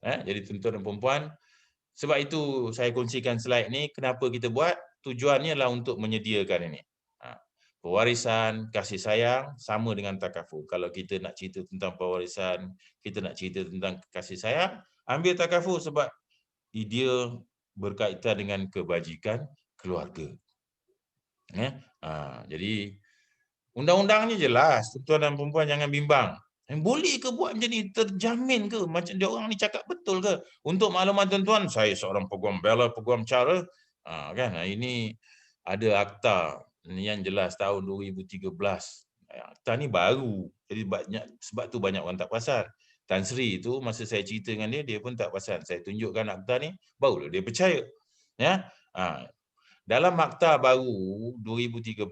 Jadi tuan-tuan dan puan-puan, sebab itu saya kongsikan slide ni, kenapa kita buat, tujuannya adalah untuk menyediakan ini. Pewarisan, kasih sayang sama dengan takaful. Kalau kita nak cerita tentang pewarisan, kita nak cerita tentang kasih sayang, ambil takaful sebab dia berkaitan dengan kebajikan keluarga. Jadi undang-undangnya jelas, tuan-tuan dan puan-puan jangan bimbang. Boleh ke buat macam ni? Terjamin ke? Macam dia orang ni cakap betul ke? Untuk makluman tuan-tuan, saya seorang peguam bela, peguam cara. Ini ada akta yang jelas tahun 2013. Akta ni baru. Jadi sebab tu banyak orang tak perasan. Tan Sri tu masa saya cerita dengan dia pun tak perasan. Saya tunjukkan akta ni, barulah dia percaya. Dalam akta baru 2013,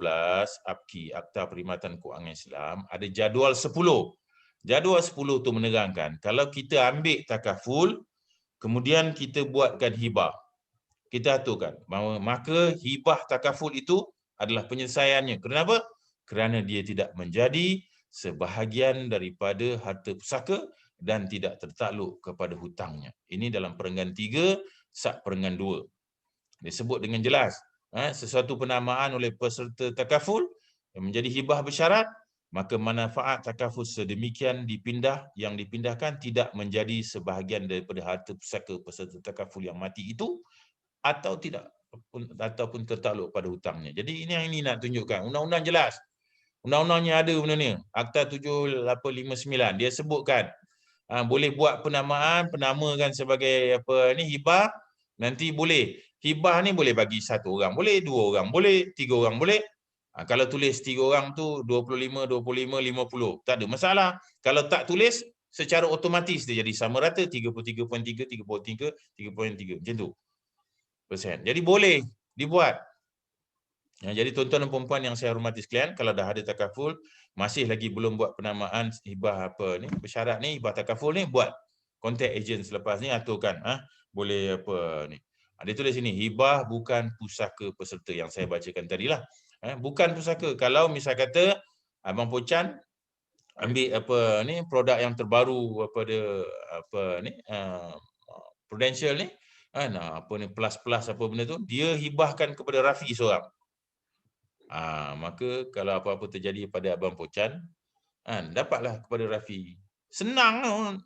APKI, Akta Perkhidmatan Kewangan Islam, ada jadual 10. Jadual 10 tu menerangkan, kalau kita ambil takaful, kemudian kita buatkan hibah. Kita aturkan, maka hibah takaful itu adalah penyelesaiannya. Kenapa? Kerana dia tidak menjadi sebahagian daripada harta pusaka dan tidak tertakluk kepada hutangnya. Ini dalam perenggan 3, sat perenggan 2. Disebut dengan jelas, sesuatu penamaan oleh peserta takaful yang menjadi hibah bersyarat, maka manfaat takaful sedemikian yang dipindahkan tidak menjadi sebahagian daripada harta pusaka peserta takaful yang mati itu ataupun tertakluk pada hutangnya. Jadi ini yang ini nak tunjukkan. Undang-undang jelas. Undang-undangnya ada benda ni. Akta 7859 dia sebutkan boleh buat penamakan sebagai hibah, nanti boleh. Hibah ni boleh bagi 1 orang, boleh 2 orang, boleh 3 orang, boleh. Kalau tulis 3 orang tu 25, 25, 50, tak ada masalah. Kalau tak tulis, secara otomatis dia jadi sama rata 33.3, 33, 3.3 macam tu. %. Jadi boleh dibuat. Jadi tuan-tuan dan puan-puan yang saya hormati sekalian, kalau dah ada takaful, masih lagi belum buat penamaan hibah bersyarat ni, hibah takaful ni, buat contact agent selepas ni, aturkan boleh ni. Dia tulis sini, hibah bukan pusaka peserta yang saya bacakan tadilah. Bukan pusaka. Kalau misal kata Abang Pocan ambil produk yang terbaru Prudential ni, plus apa benda tu, dia hibahkan kepada Rafi seorang. Maka kalau apa-apa terjadi pada Abang Pocan, dapatlah kepada Rafi. Senang.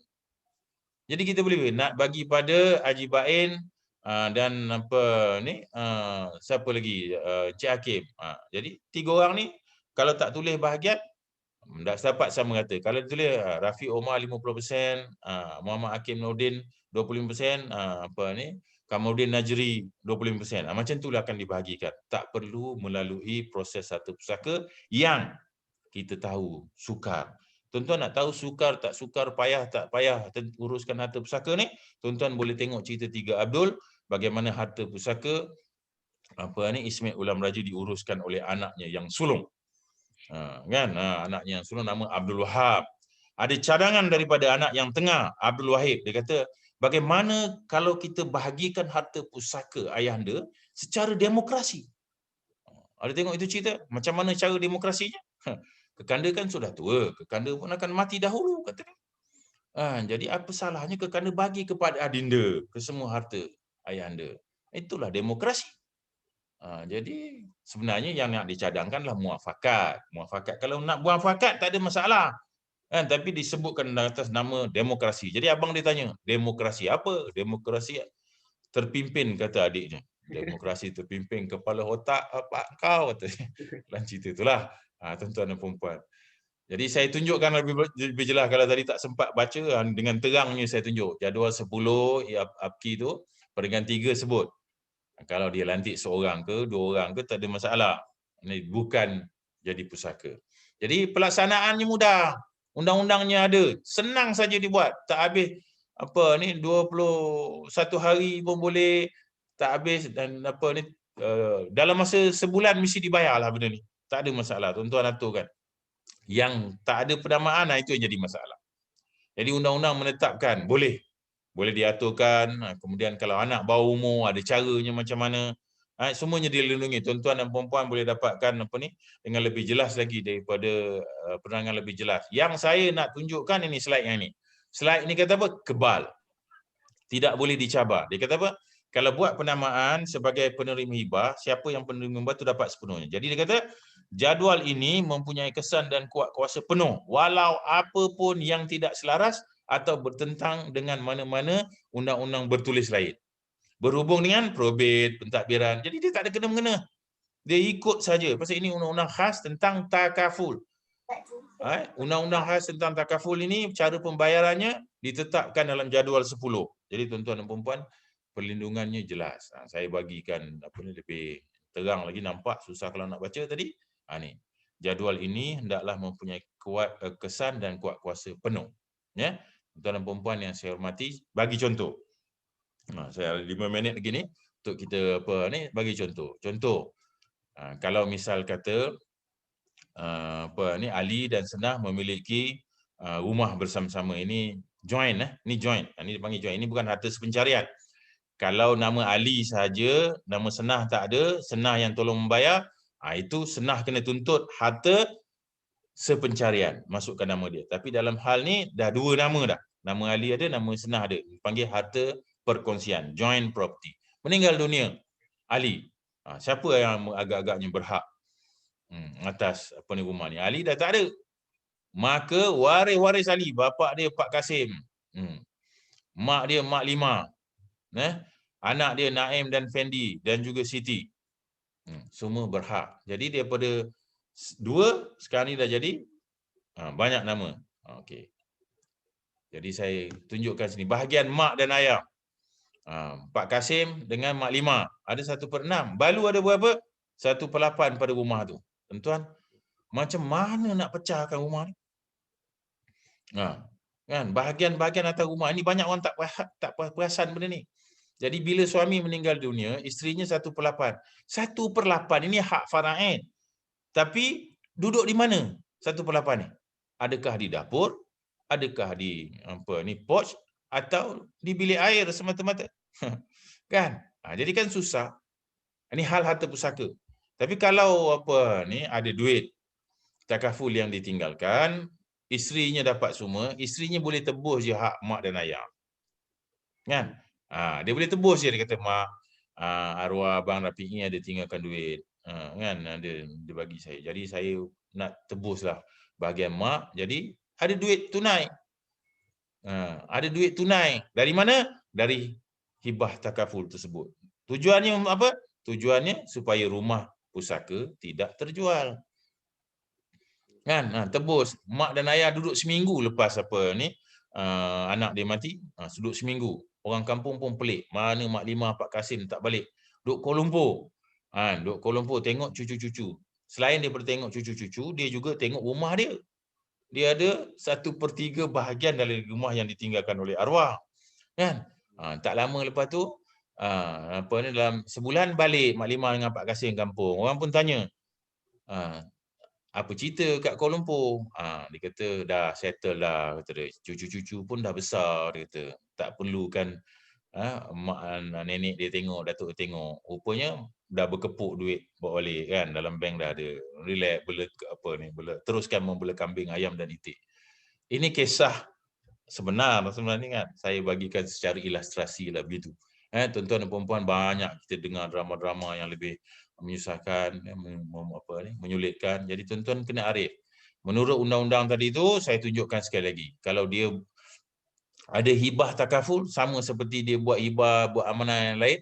Jadi kita boleh nak bagi pada Haji Bain dan siapa lagi, Cik Hakim. Jadi 3 orang ni kalau tak tulis bahagian tak dapat sama kata. Kalau tulis Rafi Omar 50%, Muhammad Hakim Nordin 25%, Kamarudin Najri 25%. Macam itulah akan dibahagikan. Tak perlu melalui proses satu pusaka yang kita tahu sukar. Tuan-tuan nak tahu sukar tak sukar, payah tak payah uruskan harta pusaka ni, tuan-tuan boleh tengok cerita 3 Abdul, bagaimana harta pusaka Ismail Ulam Raja diuruskan oleh anaknya yang sulung. Anaknya yang sulung nama Abdul Wahab. Ada cadangan daripada anak yang tengah, Abdul Wahid. Dia kata, bagaimana kalau kita bahagikan harta pusaka ayahanda secara demokrasi? Ada tengok itu cerita? Macam mana cara demokrasinya? Kekanda kan sudah tua, kekanda pun akan mati dahulu, katanya. Jadi apa salahnya kekanda bagi kepada adinda ke semua harta ayahanda? Itulah demokrasi. Jadi sebenarnya yang nak dicadangkanlah muafakat. Muafakat, kalau nak muafakat tak ada masalah. Tapi disebutkan atas nama demokrasi. Jadi abang dia tanya, demokrasi apa? Demokrasi terpimpin, kata adiknya. Demokrasi terpimpin kepala otak apa kau, katanya. Dalam cerita itulah, tuan-tuan dan puan-puan. Jadi saya tunjukkan lebih jelas, kalau tadi tak sempat baca, dengan terangnya saya tunjuk. Jadual 10 APKI tu, perenggan 3 sebut. Kalau dia lantik seorang ke, 2 orang ke, tak ada masalah. Ini bukan jadi pusaka. Jadi pelaksanaannya mudah. Undang-undangnya ada. Senang saja dibuat. Tak habis 21 hari pun boleh. Tak habis dan dalam masa sebulan mesti dibayarlah benda ni. Tak ada masalah. Tuan-tuan aturkan. Yang tak ada penamaan, itu yang jadi masalah. Jadi undang-undang menetapkan boleh diaturkan. Kemudian kalau anak bawah umur, ada caranya macam mana. Semuanya dilindungi. Tuan-tuan dan puan-puan boleh dapatkan apa ni dengan lebih jelas lagi daripada penerangan lebih jelas. Yang saya nak tunjukkan ini slide yang ni. Slide ni kata apa? Kebal. Tidak boleh dicabar. Dia kata apa? Kalau buat penamaan sebagai penerima hibah, siapa yang penerima hibah tu dapat sepenuhnya. Jadi dia kata jadual ini mempunyai kesan dan kuat kuasa penuh walau apa pun yang tidak selaras atau bertentang dengan mana-mana undang-undang bertulis lain. Berhubung dengan probate, pentadbiran. Jadi dia tak ada kena-mengena. Dia ikut saja. Pasal ini undang-undang khas tentang takaful. Undang-undang khas tentang takaful ini cara pembayarannya ditetapkan dalam jadual 10. Jadi tuan-tuan dan puan-puan, perlindungannya jelas. Saya bagikan apa ni lebih terang lagi, nampak susah kalau nak baca tadi. Ni. Jadual ini hendaklah mempunyai kuat kesan dan kuat kuasa penuh. Ya. Tuan-tuan dan puan-puan yang saya hormati, bagi contoh. Saya ada 5 minit lagi ni untuk kita apa ni bagi contoh. Contoh, kalau misal kata apa ni Ali dan Senah memiliki rumah bersama-sama, ini joint ni joint. Ini dipanggil joint. Ini bukan harta sepencarian. Kalau nama Ali saja, nama Senah tak ada, Senah yang tolong membayar, itu Senah kena tuntut harta sepencarian, masukkan nama dia. Tapi dalam hal ni dah 2 nama dah. Nama Ali ada, nama Senah ada. Dipanggil harta perkongsian, joint property. Meninggal dunia Ali, siapa yang agak-agaknya berhak atas apa ni rumah ni? Ali dah tak ada. Maka waris-waris Ali, bapa dia Pak Kasim, mak dia Mak Lima, anak dia Naim dan Fendi dan juga Siti, semua berhak. Jadi daripada 2 sekarang ni dah jadi banyak nama. Okey. Jadi saya tunjukkan sini bahagian mak dan ayah. Pak Kasim dengan Mak Lima ada 1/6. Balu ada berapa? 1/8 pada rumah tu. Tuan-tuan, macam mana nak pecahkan rumah ni? Kan bahagian-bahagian atas rumah ni banyak orang tak perasan benda ni. Jadi bila suami meninggal dunia, isterinya 1/8. 1/8 ini hak faraid. Tapi duduk di mana 1/8 ni? Adakah di dapur? Adakah di apa ni porch atau di bilik air semata-mata? Kan? Jadi kan susah. Ini hal harta pusaka. Tapi kalau apa ni ada duit takaful yang ditinggalkan, isterinya dapat semua, isterinya boleh tebus je hak mak dan ayah. Kan? Dia boleh tebus je, dia kata mak, arwah abang Rafiq ni ada tinggalkan duit. Kan dia bagi saya. Jadi saya nak tebuslah bahagian mak. Jadi ada duit tunai. Ada duit tunai. Dari mana? Dari hibah takaful tersebut. Tujuannya apa? Tujuannya supaya rumah pusaka tidak terjual. Kan? Tebus. Mak dan ayah duduk seminggu lepas apa ni anak dia mati. Duduk seminggu. Orang kampung pun pelik. Mana Mak Lima, Pak Kasim tak balik. Duduk Kuala Lumpur. Duduk Kuala Lumpur tengok cucu-cucu. Selain daripada tengok cucu-cucu, dia juga tengok rumah dia. Dia ada 1/3 bahagian dari rumah yang ditinggalkan oleh arwah. Kan? Tak lama lepas tu, apa ni dalam sebulan balik Mak Lima dengan Pak Kasim kampung. Orang pun tanya, apa cerita kat Kuala Lumpur? Dia kata dah settle dah, kata dia. Cucu-cucu pun dah besar, dia kata. Tak perlukan mak nenek dia tengok, datuk dia tengok. Rupanya dah berkepuk duit bawa balik kan, dalam bank dah ada. Relax bela apa ni, bela teruskan membela kambing, ayam dan itik. Ini kisah sebenarnya kan. Saya bagikan secara ilustrasi lah begitu. Tuan-tuan dan puan-puan, banyak kita dengar drama-drama yang lebih menyusahkan, menyulitkan. Jadi tuan-tuan kena arif. Menurut undang-undang tadi tu, saya tunjukkan sekali lagi. Kalau dia ada hibah takaful, sama seperti dia buat hibah, buat amanah yang lain,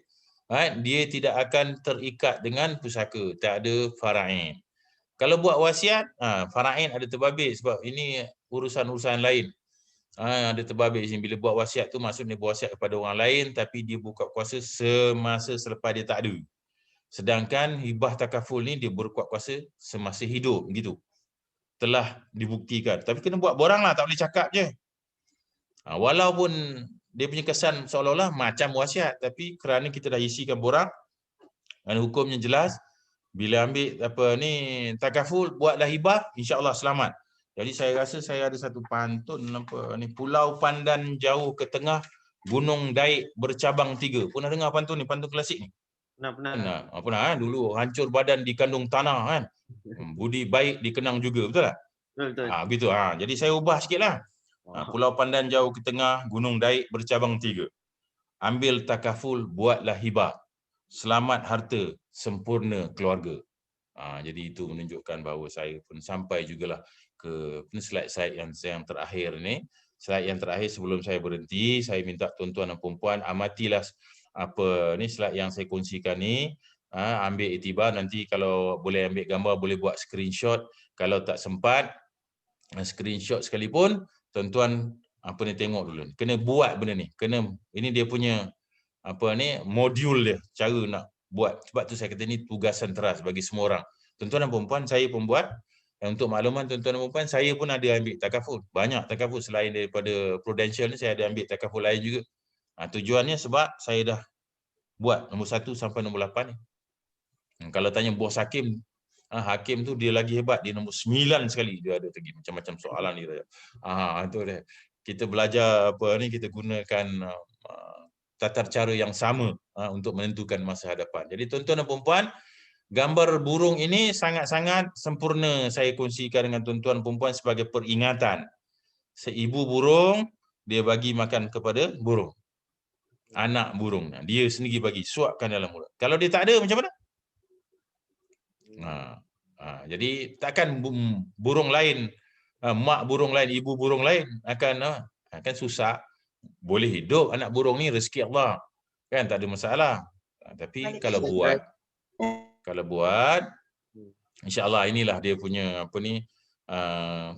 dia tidak akan terikat dengan pusaka. Tak ada faraid. Kalau buat wasiat, faraid ada terbabit sebab ini urusan-urusan lain. Ada terbabit sini. Bila buat wasiat tu maksudnya berwasiat kepada orang lain tapi dia berkuat kuasa semasa selepas dia tak ada. Sedangkan hibah takaful ni dia berkuat kuasa semasa hidup, begitu. Telah dibuktikan. Tapi kena buat borang lah, tak boleh cakap je. Walaupun dia punya kesan seolah-olah macam wasiat, tapi kerana kita dah isikan borang dan hukumnya jelas, bila ambil apa ni takaful, buatlah hibah, insya-Allah selamat. Jadi saya rasa saya ada satu pantun apa ni, Pulau Pandan jauh ke tengah, Gunung Daik bercabang 3. Pernah dengar pantun ni, pantun klasik ni? Pernah. Pernah kan? Dulu hancur badan dikandung tanah kan. Budi baik dikenang juga, betul tak? Betul. Begitu. Jadi saya ubah sikitlah. Pulau Pandan jauh ke tengah, Gunung Daik bercabang 3. Ambil takaful, buatlah hibah. Selamat harta, sempurna keluarga. Jadi itu menunjukkan bahawa saya pun sampai jugalah ke slide yang terakhir ni. Slide yang terakhir sebelum saya berhenti, saya minta tuan-tuan dan puan-puan amatilah slide yang saya kongsikan ni. Ambil iktibar, nanti kalau boleh ambil gambar, boleh buat screenshot. Kalau tak sempat screenshot sekalipun, tuan-tuan tengok dulu. Kena buat benda ni. Ini dia punya modul dia, cara nak buat. Sebab tu saya kata ni tugasan teras bagi semua orang. Tuan-tuan dan puan-puan, saya pun buat. Untuk makluman tuan-tuan dan puan-puan, saya pun ada ambil takaful. Banyak takaful selain daripada Prudential ni, saya ada ambil takaful lain juga. Tujuannya sebab saya dah buat nombor 1 sampai nombor 8 ni. Kalau tanya bos Hakim, Hakim tu dia lagi hebat, dia nombor 9 sekali dia ada lagi macam-macam soalan ni. Itu dia. Kita belajar kita gunakan tata cara yang sama untuk menentukan masa hadapan. Jadi tuan-tuan dan puan-puan, gambar burung ini sangat-sangat sempurna saya kongsikan dengan tuan-tuan dan puan-puan sebagai peringatan. Seibu burung, dia bagi makan kepada burung. Anak burung. Dia sendiri bagi, suapkan dalam mulut. Kalau dia tak ada, macam mana? Jadi takkan burung lain, mak burung lain, ibu burung lain akan susah. Boleh hidup anak burung ni, rezeki Allah. Kan tak ada masalah. Tapi kalau buat, insya-Allah inilah dia punya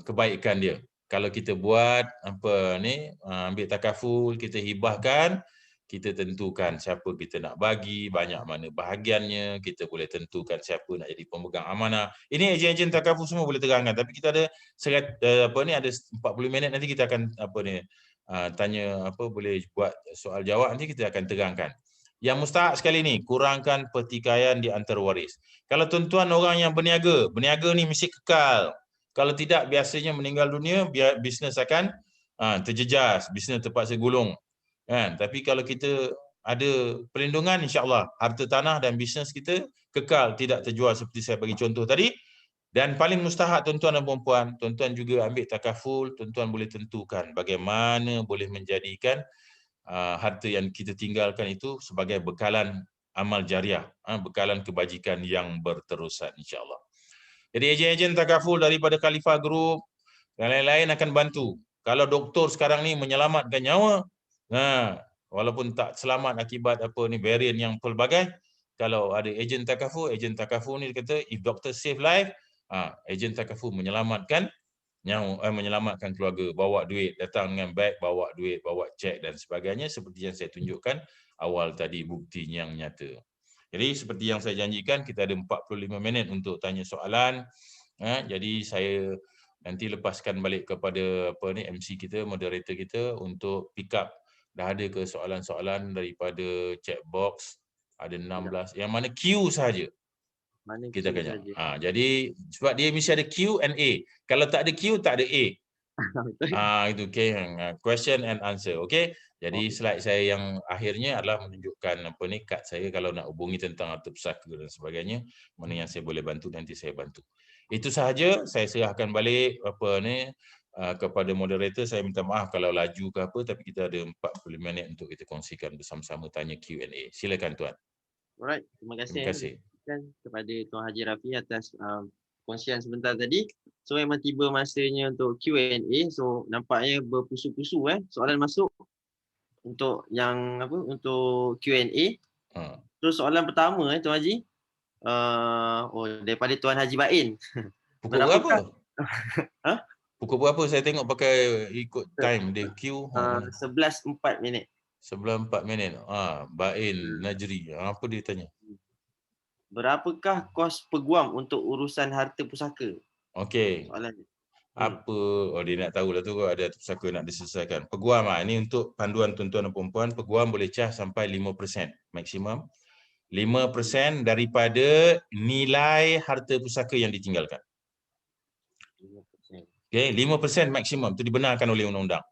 kebaikan dia. Kalau kita buat ambil takaful, kita hibahkan, kita tentukan siapa kita nak bagi, banyak mana bahagiannya, kita boleh tentukan siapa nak jadi pemegang amanah. Ini ejen-ejen takaful semua boleh terangkan, tapi kita ada ada 40 minit, nanti kita akan tanya boleh buat soal jawab, nanti kita akan terangkan. Yang mustahak sekali ni, kurangkan pertikaian di antara waris. Kalau tuan-tuan orang yang berniaga ni mesti kekal. Kalau tidak, biasanya meninggal dunia, bisnes akan terjejas, bisnes terpaksa gulung. Kan? Tapi kalau kita ada perlindungan, insya-Allah harta tanah dan bisnes kita kekal, tidak terjual seperti saya bagi contoh tadi. Dan paling mustahak tuan-tuan dan puan-puan, tuan-tuan juga ambil takaful, tuan-tuan boleh tentukan bagaimana boleh menjadikan harta yang kita tinggalkan itu sebagai bekalan amal jariah, bekalan kebajikan yang berterusan, insya-Allah. Jadi ejen-ejen takaful daripada Khalifah Group dan lain-lain akan bantu. Kalau doktor sekarang ni menyelamatkan nyawa, walaupun tak selamat akibat varian yang pelbagai, kalau ada ejen takaful ni kata if doctor save life, ejen takaful menyelamatkan nyawa, menyelamatkan keluarga, bawa duit, datang dengan beg, bawa duit, bawa cek dan sebagainya, seperti yang saya tunjukkan awal tadi, bukti yang nyata. Jadi seperti yang saya janjikan, kita ada 45 minit untuk tanya soalan. Jadi saya nanti lepaskan balik kepada MC kita, moderator kita untuk pick up. Dah ada ke soalan-soalan daripada chat box? Ada 16. Yang mana Q saja. Kita akan jawab. Jadi sebab dia mesti ada Q and A. Kalau tak ada Q, tak ada A. Itu okay. Question and answer. Okay. Jadi slide saya yang akhirnya adalah menunjukkan kad saya kalau nak hubungi tentang harta pusaka dan sebagainya, mana yang saya boleh bantu, nanti saya bantu. Itu sahaja. Saya serahkan balik kepada moderator. Saya minta maaf kalau laju ke apa, tapi kita ada 40 minit untuk kita kongsikan bersama-sama, tanya Q&A. Silakan tuan. Alright, terima kasih. Terima kasih kepada Tuan Haji Rafi atas kongsian sebentar tadi. So memang tiba masanya untuk Q&A. So nampaknya berpusu-pusu soalan masuk untuk yang untuk Q&A. So soalan pertama Tuan Haji, daripada Tuan Haji Bain. Pukul berapa? Pukul berapa saya tengok pakai ikut time dia Q? 11.4 minit. 11.4 minit. Bain Najri. Apa dia tanya? Berapakah kos peguam untuk urusan harta pusaka? Okey. Soalan dia nak tahu lah tu ada pusaka nak diselesaikan. Peguam ini untuk panduan tuan-tuan dan puan-puan, peguam boleh cas sampai 5% maksimum. 5% daripada nilai harta pusaka yang ditinggalkan. 5%. Okey, 5% maksimum, itu dibenarkan oleh undang-undang.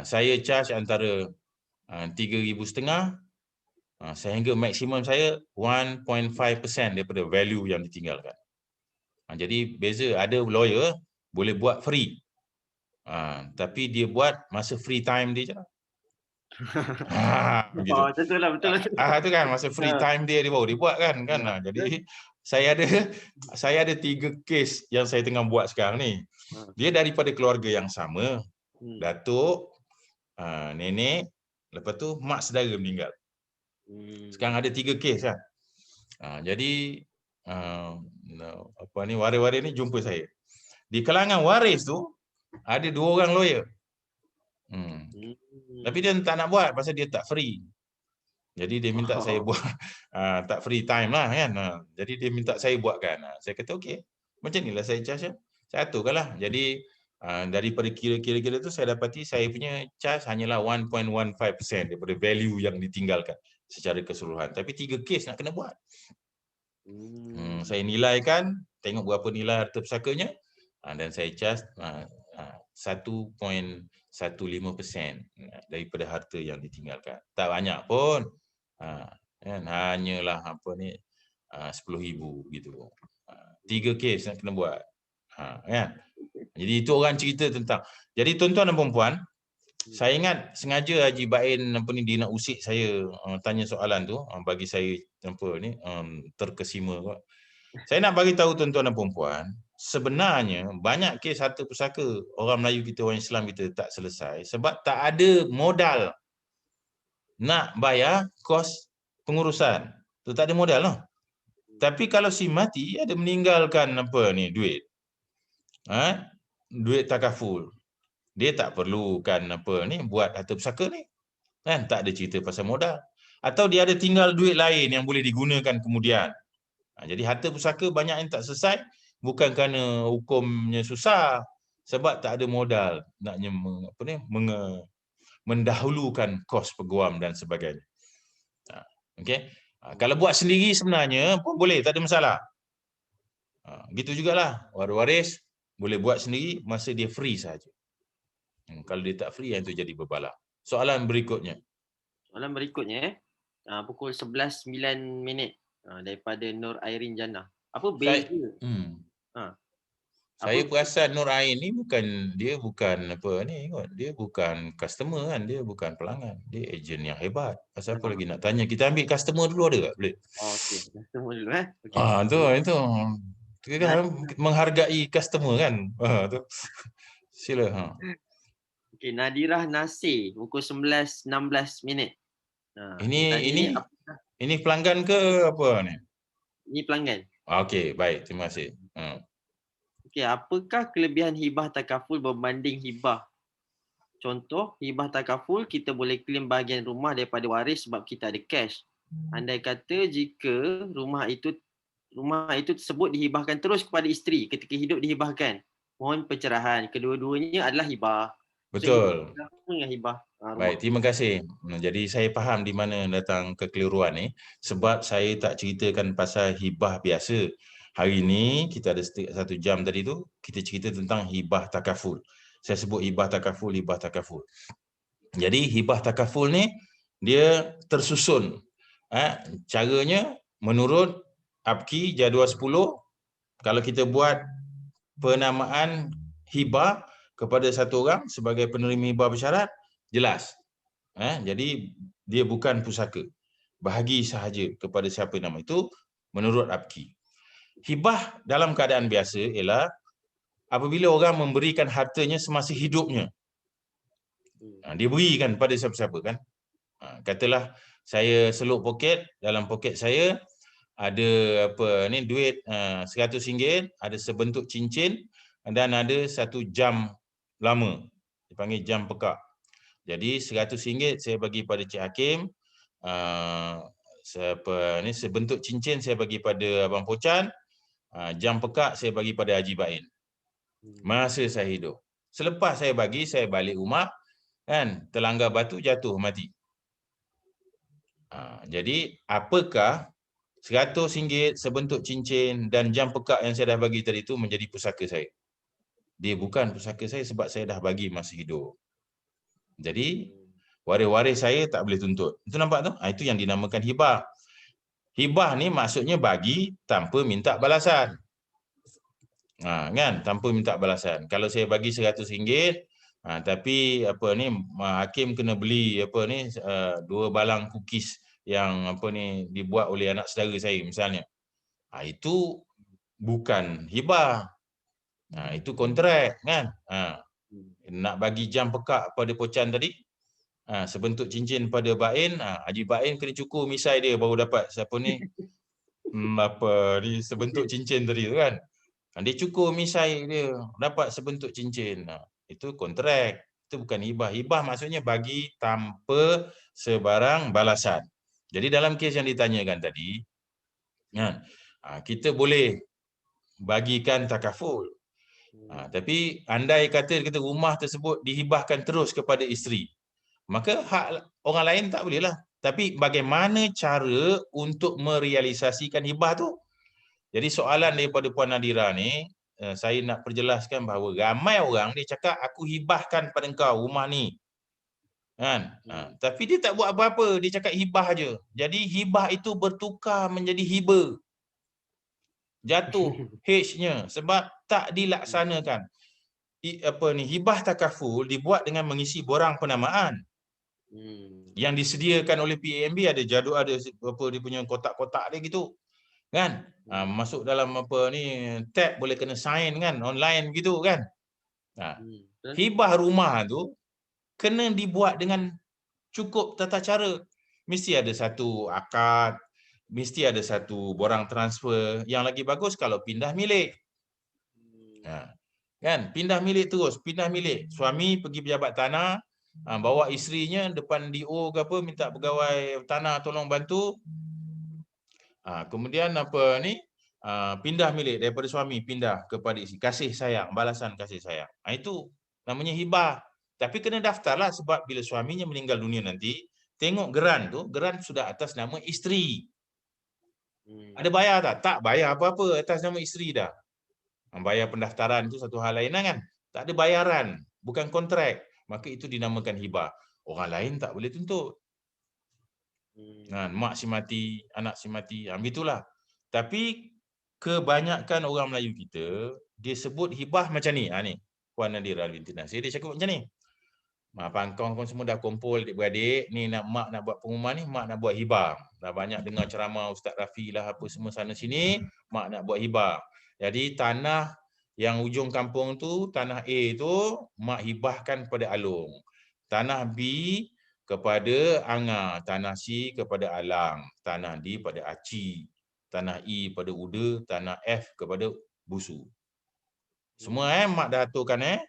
Saya charge antara 3,500 Sehingga maksimum saya 1.5% daripada value yang ditinggalkan. Jadi beza, ada lawyer boleh buat free. Tapi dia buat masa free time dia je. Gitu. Betul lah, betul. Itu kan masa free time dia baru dia buat kan. Jadi saya ada 3 kes yang saya tengah buat sekarang ni. Dia daripada keluarga yang sama, datuk, nenek, lepas tu mak saudara meninggal. Sekarang ada 3 kes kan. Jadi waris-waris ni jumpa saya. Di kalangan waris tu ada 2 orang lawyer. Tapi dia tak nak buat pasal dia tak free. Jadi dia minta saya buat tak free time lah kan. Jadi dia minta saya buatkan. Saya kata okey. Macam inilah saya charge. Saya aturkanlah. Jadi daripada kira-kira tu saya dapati saya punya charge hanyalah 1.15% daripada value yang ditinggalkan secara keseluruhan. Tapi 3 kes nak kena buat. Saya nilaikan, tengok berapa nilai harta pusakanya, dan saya charge 1.15% daripada harta yang ditinggalkan. Tak banyak pun. Hanyalah 10,000 gitu. 3 kes nak kena buat. Kan? Jadi itu orang cerita tentang. Jadi tuan-tuan dan puan-puan, saya ingat sengaja Haji Bain dia nak usik saya tanya soalan tu, bagi saya terkesima. Saya nak bagi tahu tuan-tuan dan puan-puan, sebenarnya banyak kes harta pusaka orang Melayu kita, orang Islam kita tak selesai sebab tak ada modal nak bayar kos pengurusan. Tu tak ada modal lah. Tapi kalau si mati ada meninggalkan duit. Duit takaful. Dia tak perlukan buat harta pusaka ni. Kan tak ada cerita pasal modal. Atau dia ada tinggal duit lain yang boleh digunakan kemudian. Jadi harta pusaka banyak yang tak selesai bukan kerana hukumnya susah, sebab tak ada modal naknya mendahulukan kos peguam dan sebagainya. Okey. Kalau buat sendiri sebenarnya pun boleh, tak ada masalah. Gitu jugalah waris boleh buat sendiri masa dia free saja. Kalau dia tak free, yang itu jadi berbalah. Soalan berikutnya. Pukul 11.09 daripada Nur Airin Jannah. Apa beza? Saya perasan Nur Ain ni dia bukan customer kan, dia bukan pelanggan, dia ejen yang hebat. Pasal apa lagi nak tanya, kita ambil customer dulu ada tak? Boleh. Okey, customer dulu Itu kita kan menghargai customer kan. Tu. Sila. Okey, Nadirah Nasir pukul 11.16. Ini pelanggan ke apa ni? Ini pelanggan. Okey, baik, terima kasih. Okey, apakah kelebihan hibah takaful berbanding hibah? Contoh, hibah takaful kita boleh claim bahagian rumah daripada waris sebab kita ada cash. Andai kata jika rumah itu tersebut dihibahkan terus kepada isteri, ketika hidup dihibahkan, mohon pencerahan. Kedua-duanya adalah hibah. Betul. Dengan hibah. Baik, terima kasih. Jadi saya faham di mana datang kekeliruan ni, sebab saya tak ceritakan pasal hibah biasa. Hari ini kita ada 1 jam tadi tu, kita cerita tentang hibah takaful. Saya sebut hibah takaful. Jadi hibah takaful ni dia tersusun. Caranya menurut APKI jadual 10, kalau kita buat penamaan hibah kepada satu orang sebagai penerima hibah bersyarat, jelas. Jadi dia bukan pusaka. Bahagi sahaja kepada siapa nama itu menurut APKI. Hibah dalam keadaan biasa ialah apabila orang memberikan hartanya semasa hidupnya. Dia berikan pada siapa-siapa kan. Katalah saya seluk poket, dalam poket saya ada duit RM100, ada sebentuk cincin dan ada 1 jam lama. Dipanggil jam pekak. Jadi RM100 saya bagi pada Cik Hakim, sebentuk cincin saya bagi pada Abang Pocan, jam pekak saya bagi pada Haji Bain. Masa saya hidup. Selepas saya bagi, saya balik rumah, kan, terlanggar batu, jatuh, mati. Jadi apakah RM100 sebentuk cincin dan jam pekak yang saya dah bagi tadi itu menjadi pusaka saya? Dia bukan pusaka saya sebab saya dah bagi masa hidup. Jadi Waris-waris saya tak boleh tuntut. Itu nampak tu? Itu yang dinamakan hibah. Hibah ni maksudnya bagi tanpa minta balasan. Kan, tanpa minta balasan. Kalau saya bagi RM100, tapi apa ni, hakim kena beli apa ni 2 balang cookies yang apa ni dibuat oleh anak saudara saya misalnya. Itu bukan hibah. Itu kontrak kan. Nak bagi jam pekak pada Pocan tadi, sebentuk cincin pada Bain, Haji Bain kena cukur misai dia baru dapat siapa ni apa ni sebentuk cincin tadi tu kan. Dia cukur misai dia dapat sebentuk cincin. Itu kontrak. Itu bukan hibah. Hibah maksudnya bagi tanpa sebarang balasan. Jadi dalam kes yang ditanyakan tadi, kita boleh bagikan takaful. Tapi andai kata rumah tersebut dihibahkan terus kepada isteri, maka hak orang lain tak boleh lah. Tapi bagaimana cara untuk merealisasikan hibah tu? Jadi soalan daripada Puan Nadira ni, saya nak perjelaskan bahawa ramai orang dia cakap aku hibahkan pada engkau rumah ni. Kan? Tapi dia tak buat apa-apa, dia cakap hibah aja. Jadi hibah itu bertukar menjadi hiba. Jatuh H-nya sebab tak dilaksanakan. Hibah takaful dibuat dengan mengisi borang penamaan. Yang disediakan oleh PAMB ada jadual, ada apa dia punya kotak-kotak dia gitu. Kan, masuk dalam apa ni tab boleh kena sign kan online gitu kan. Hibah rumah tu kena dibuat dengan cukup tata cara. Mesti ada satu akad, mesti ada satu borang transfer. Yang lagi bagus kalau pindah milik. Kan, pindah milik terus, pindah milik. Suami pergi pejabat tanah, bawa isterinya depan DO ke apa, minta pegawai tanah tolong bantu. Kemudian apa ni, pindah milik daripada suami pindah kepada isteri, kasih sayang, balasan kasih sayang. Itu namanya hibah. Tapi kena daftarlah sebab bila suaminya meninggal dunia nanti, tengok geran tu, geran sudah atas nama isteri. Ada bayar tak? Tak bayar apa-apa atas nama isteri dah. Bayar pendaftaran itu satu hal lain kan. Tak ada bayaran, bukan kontrak. Maka itu dinamakan hibah. Orang lain tak boleh tuntut. Mak si mati, anak si mati, begitulah. Tapi kebanyakan orang Melayu kita, dia sebut hibah macam ni. Ni, Puan Nadira binti Nasir, dia cakap macam ni. Pangkong semua dah kumpul adik-beradik, ni mak nak buat pengumuman ni, mak nak buat hibah. Dah banyak dengar ceramah Ustaz Rafi lah apa semua sana sini, mak nak buat hibah. Jadi tanah yang ujung kampung tu, tanah A tu, mak hibahkan pada Alung. Tanah B kepada Anga, tanah C kepada Alang, tanah D pada Aci, tanah E pada Uda, tanah F kepada Busu. Semua mak dah aturkan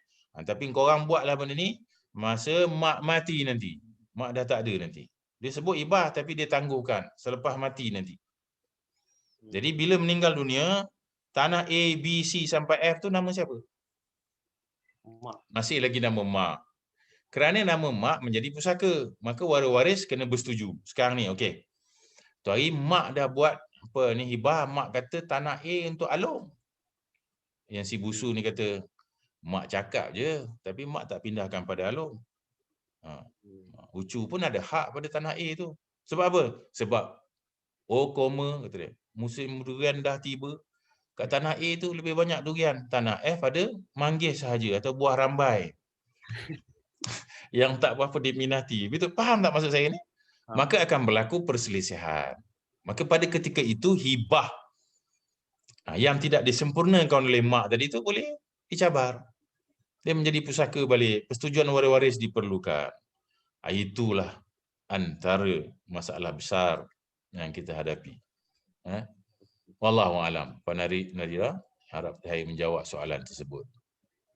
tapi korang buatlah benda ni masa mak mati nanti. Mak dah tak ada nanti. Dia sebut hibah tapi dia tangguhkan selepas mati nanti. Jadi bila meninggal dunia, tanah A, B, C sampai F tu nama siapa? Mak. Masih lagi nama mak. Kerana nama mak menjadi pusaka, maka waris-waris kena bersetuju. Sekarang ni, okey. Tu hari mak dah buat apa ni hibah, mak kata tanah A untuk Along. Yang si Busu ni kata, mak cakap je, tapi mak tak pindahkan pada Along. Ucu pun ada hak pada tanah A tu. Sebab apa? Sebab kata dia, musim durian dah tiba. Kat tanah A tu lebih banyak durian. Tanah F ada manggis sahaja atau buah rambai. Yang tak berapa diminati. Betul, faham tak maksud saya ni? Maka akan berlaku perselisihan. Maka pada ketika itu hibah yang tidak disempurnakan oleh mak tadi itu boleh dicabar. Dia menjadi pusaka balik. Persetujuan waris-waris diperlukan. Itulah antara masalah besar yang kita hadapi. Wallahu alam. Puan Nadira, harap saya menjawab soalan tersebut.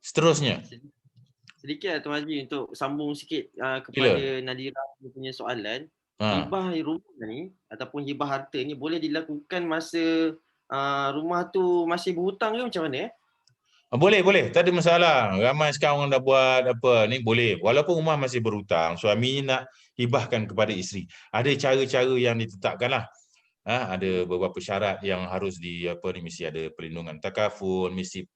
Seterusnya. Sedikit Tuan Haji untuk sambung sikit kepada Nadira punya soalan. Hibah rumah ni ataupun hibah harta ni boleh dilakukan masa rumah tu masih berhutang ke macam mana? Boleh. Tak ada masalah. Ramai sekarang orang dah buat apa ni, boleh. Walaupun rumah masih berhutang, suami nak hibahkan kepada isteri. Ada cara-cara yang ditetapkan lah. Ada beberapa syarat yang harus mesti ada perlindungan takaful, mesti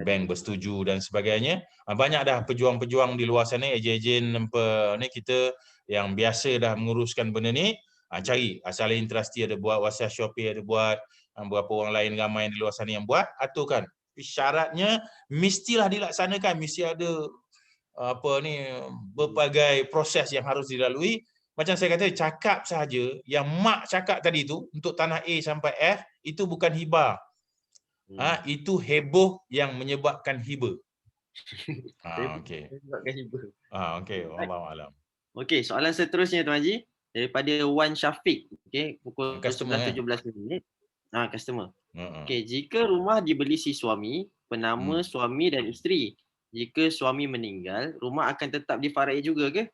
bank bersetuju dan sebagainya. Banyak dah pejuang-pejuang di luar sana, ejen-ejen ni kita yang biasa dah menguruskan benda ni, cari Salin Trustee ada buat, Wasiat Shopee ada buat, beberapa orang lain ramai di luar sana yang buat, aturkan. Syaratnya mestilah dilaksanakan, mesti ada berbagai proses yang harus dilalui. Macam saya kata, cakap sahaja yang mak cakap tadi tu untuk tanah A sampai F itu bukan hibah. Itu heboh yang menyebabkan hibah. Okey. Okey, wallahu alam. Okey, soalan seterusnya Tuan Haji daripada Wan Syafiq. Okey, pukul Customer, 11.17. Customer. Okey, jika rumah dibeli si suami, penama suami dan isteri. Jika suami meninggal, rumah akan tetap difara'i juga ke?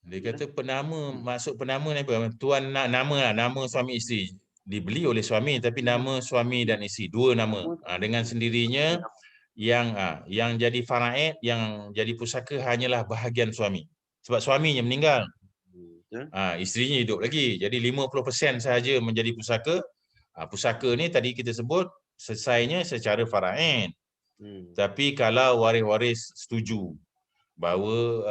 Dia kata penama, maksud penama ni apa? Tuan nak nama suami isteri. Dibeli oleh suami tapi nama suami dan isteri, dua nama. Dengan sendirinya yang jadi faraid, yang jadi pusaka hanyalah bahagian suami. Sebab suaminya meninggal. Isterinya hidup lagi. Jadi 50% sahaja menjadi pusaka. Pusaka ni tadi kita sebut selesainya secara faraid. Tapi kalau waris-waris setuju bahawa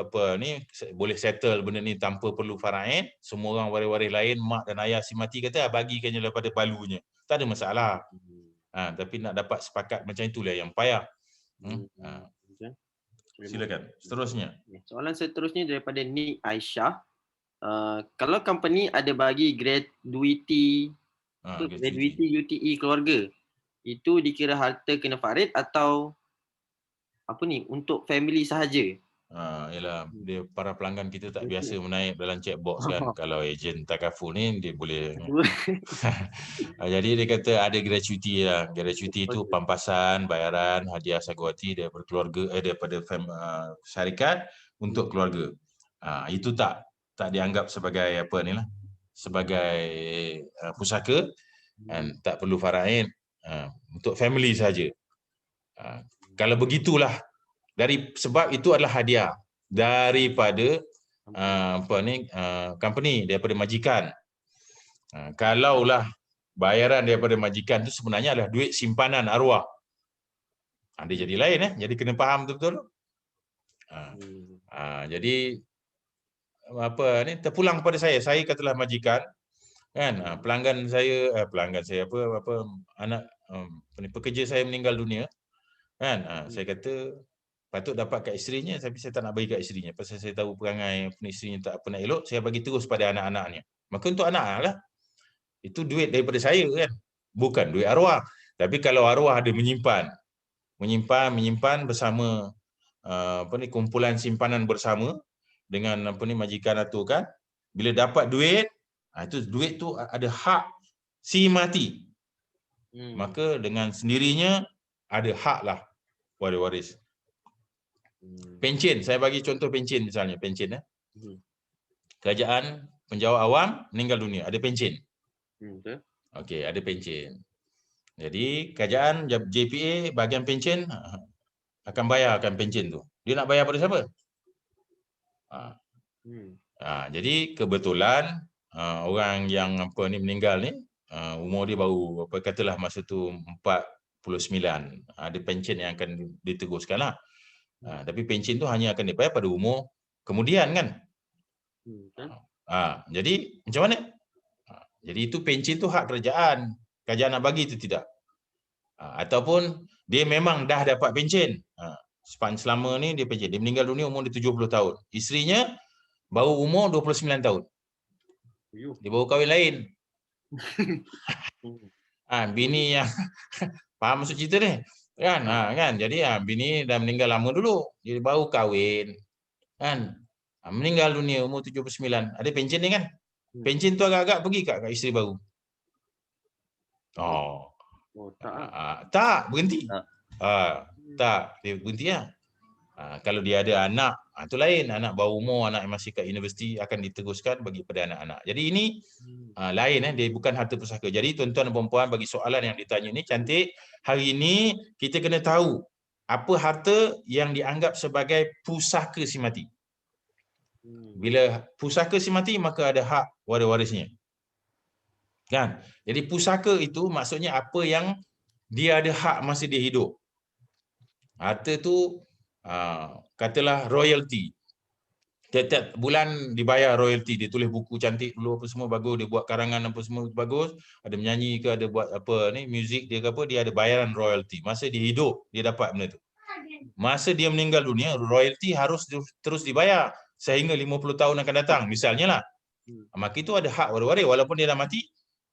boleh settle benda ni tanpa perlu faraid, semua orang waris-waris lain, mak dan ayah si mati kata bagikan je daripada balunya, tak ada masalah. Tapi nak dapat sepakat macam itulah yang payah. Silakan seterusnya. Soalan seterusnya daripada Ni Aisyah. Kalau company ada bagi gratuity UTE keluarga, itu dikira harta kena farid atau untuk family sahaja? Ialah dia para pelanggan kita tak biasa menaik dalam checkbox kan. Kalau ejen takaful ni dia boleh. Jadi dia kata ada gratuity lah. Gratuity itu pampasan, bayaran, hadiah sagawati daripada keluarga, daripada syarikat untuk keluarga. Itu tak dianggap sebagai sebagai pusaka, dan tak perlu faraid, untuk family saja. Kalau begitulah, sebab itu adalah hadiah daripada company, daripada majikan. Kalaulah bayaran daripada majikan itu sebenarnya adalah duit simpanan arwah, dia jadi lain. Jadi kena faham betul-betul. Jadi terpulang kepada saya katalah majikan kan, pelanggan saya anak pekerja saya meninggal dunia kan, saya kata patut dapat kat isterinya, tapi saya tak nak bagi kat isterinya pasal saya tahu perangai isterinya tak nak elok, saya bagi terus pada anak-anaknya. Maka untuk anak-anak lah, itu duit daripada saya kan, bukan duit arwah. Tapi kalau arwah ada menyimpan bersama kumpulan simpanan bersama dengan majikan aturkan, bila dapat duit, itu duit tu ada hak si mati. Maka dengan sendirinya ada hak lah waris. Pencen, saya bagi contoh pencen misalnya, pencen kerajaan penjawat awam meninggal dunia, ada pencen. Okey, ada pencen. Jadi kerajaan JPA bahagian pencen akan bayarkan pencen tu. Dia nak bayar pada siapa? Jadi kebetulan orang yang meninggal ni umur dia baru katalah masa tu 49, ada pencen yang akan diteruskan lah. Tapi pencen tu hanya akan dibayar pada umur kemudian kan. Jadi macam mana? Jadi itu pencen tu hak kerajaan nak bagi itu tidak. Ataupun dia memang dah dapat pencen. Selama ni dia pencen. Dia meninggal dunia umur dia 70 tahun. Isterinya baru umur 29 tahun. Dia baru kahwin lain. Bini yang faham maksud cerita ni? Kan? Jadi bini dah meninggal lama dulu. Dia baru kahwin. Kan? Meninggal dunia umur 79. Ada pencen ni kan? Pencen tu agak-agak pergi kat isteri baru. Tak, berhenti. Tak, dia berhenti lah. Kalau dia ada anak, itu lain. Anak bawah umur, anak yang masih kat universiti akan diteruskan bagi pada anak-anak. Jadi ini lain, dia bukan harta pusaka. Jadi tuan-tuan dan puan-puan, bagi soalan yang ditanya ni cantik, hari ini kita kena tahu apa harta yang dianggap sebagai pusaka si mati. Bila pusaka si mati, maka ada hak waris-warisnya. Kan? Jadi pusaka itu maksudnya apa yang dia ada hak masa dia hidup. Harta tu katalah royalty. Tiap-tiap bulan dibayar royalty, dia tulis buku cantik dulu apa semua bagus, dia buat karangan apa semua bagus, ada menyanyi ke, ada buat apa ni, muzik dia ke apa, dia ada bayaran royalty. Masa dia hidup dia dapat benda tu. Masa dia meninggal dunia, royalty harus terus dibayar sehingga 50 tahun akan datang misalnya lah. Maka itu ada hak waris-waris walaupun dia dah mati,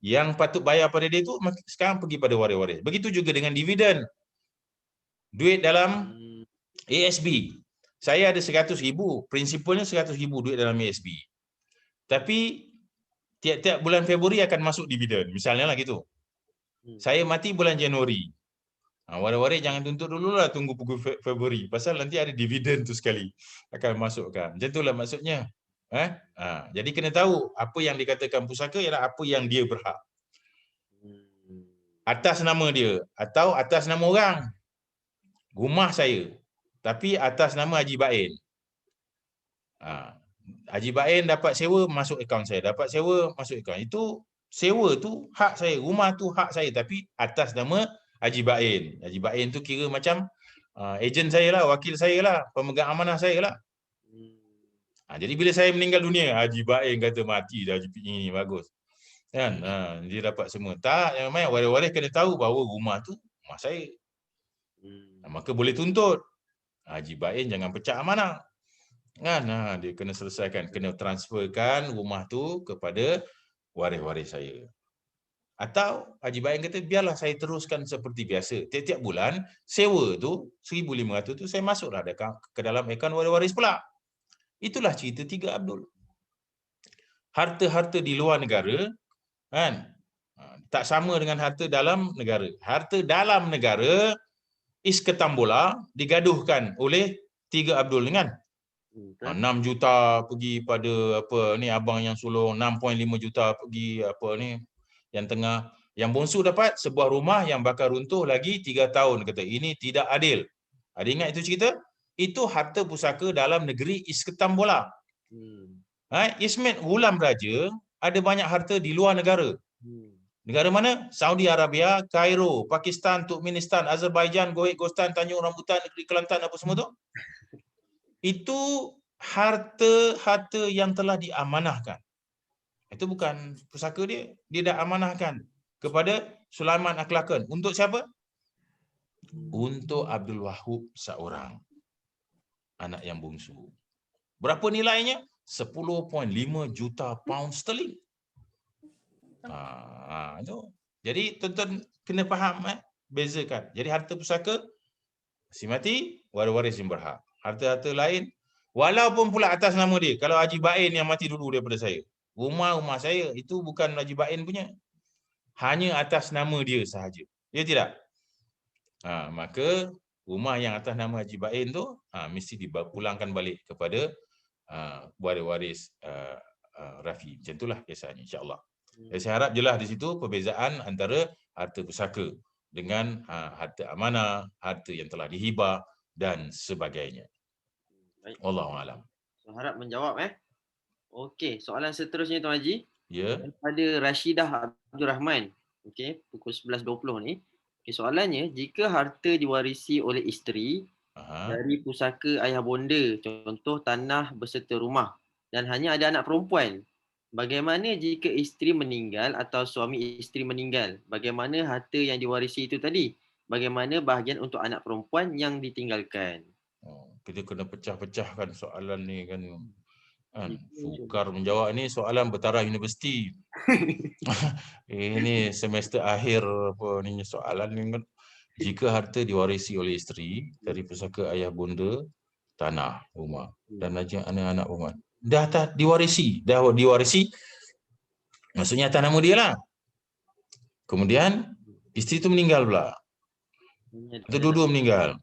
yang patut bayar pada dia tu sekarang pergi pada waris-waris. Begitu juga dengan dividen. Duit dalam ASB. Saya ada 100,000, prinsipalnya 100,000 duit dalam ASB. Tapi tiap-tiap bulan Februari akan masuk dividen. Misalnya lah gitu. Saya mati bulan Januari. Waris-waris jangan tuntut dululah, tunggu pukul Februari. Pasal nanti ada dividen tu sekali akan masukkan. Macam itulah maksudnya. Jadi kena tahu apa yang dikatakan pusaka ialah apa yang dia berhak. Atas nama dia atau atas nama orang. Rumah saya. Tapi atas nama Haji Bain. Haji Bain dapat sewa masuk akaun saya, dapat sewa masuk akaun. Itu sewa tu hak saya, rumah tu hak saya tapi atas nama Haji Bain. Haji Bain tu kira macam ejen saya lah, wakil saya lah, pemegang amanah saya lah. Jadi bila saya meninggal dunia, Haji Bain kata mati dah Haji ini bagus. Kan? Dia dapat semua. Tak, yang main waris-waris kena tahu bahawa rumah tu rumah saya. Maka boleh tuntut. Haji Bain jangan pecah amanah. Kan? Dia kena selesaikan, kena transferkan rumah tu kepada waris-waris saya. Atau Haji Bain kata biarlah saya teruskan seperti biasa. Tiap-tiap bulan sewa tu 1,500 tu saya masuklah ke dalam akaun waris-waris pula. Itulah cerita 3 Abdul. Harta-harta di luar negara kan tak sama dengan harta dalam negara. Harta dalam negara isketambola digaduhkan oleh 3 Abdul kan. 6 juta pergi pada apa ni abang yang sulung, 6.5 juta pergi apa ni yang tengah, yang bongsu dapat sebuah rumah yang bakal runtuh lagi 3 tahun. Kata ini tidak adil. Ada ingat itu cerita? Itu harta pusaka dalam negeri isketambola. Ismet Ghulam Raja ada banyak harta di luar negara. Negara mana? Saudi Arabia, Kairo, Pakistan, Turkmenistan, Azerbaijan, Gohit, Gostan, Tanjung Rambutan, Negeri Kelantan apa semua tu. Itu harta-harta yang telah diamanahkan. Itu bukan pusaka dia. Dia dah amanahkan kepada Sulaiman Akhlaqan. Untuk siapa? Untuk Abdul Wahab seorang. Anak yang bungsu. Berapa nilainya? 10.5 juta pound sterling. Itu. Jadi tuan-tuan kena faham bezakan. Jadi harta pusaka si mati waris-waris yang berhak. Harta-harta lain walaupun pula atas nama dia. Kalau Haji Bain yang mati dulu daripada saya, rumah saya itu bukan Haji Bain punya. Hanya atas nama dia sahaja. Ya tidak? Maka rumah yang atas nama Haji Bain tu mesti dipulangkan balik kepada waris-waris Rafi. Macam itulah kisahnya insya-Allah. Saya harap jelas di situ perbezaan antara harta pusaka dengan harta amanah, harta yang telah dihibah dan sebagainya. Wallahu alam. So, harap menjawab Okey, soalan seterusnya Tuan Haji. Ya. Daripada Rashidah Abdul Rahman. Okey, pukul 11.20 ni. Okey, soalannya, jika harta diwarisi oleh isteri dari pusaka ayah bonda, contoh tanah beserta rumah, dan hanya ada anak perempuan, bagaimana jika isteri meninggal atau suami isteri meninggal? Bagaimana harta yang diwarisi itu tadi? Bagaimana bahagian untuk anak perempuan yang ditinggalkan? Kita kena pecah-pecahkan soalan ni kan. Sukar menjawab ni soalan bertaraf universiti. Ini semester akhir apa ni soalan ni kan. Jika harta diwarisi oleh isteri dari pusaka ayah bonda, tanah, rumah dan anak-anak rumah. Dah diwarisi, maksudnya atas nama dia lah. Kemudian isteri tu meninggal pula. Atau dua-dua meninggal.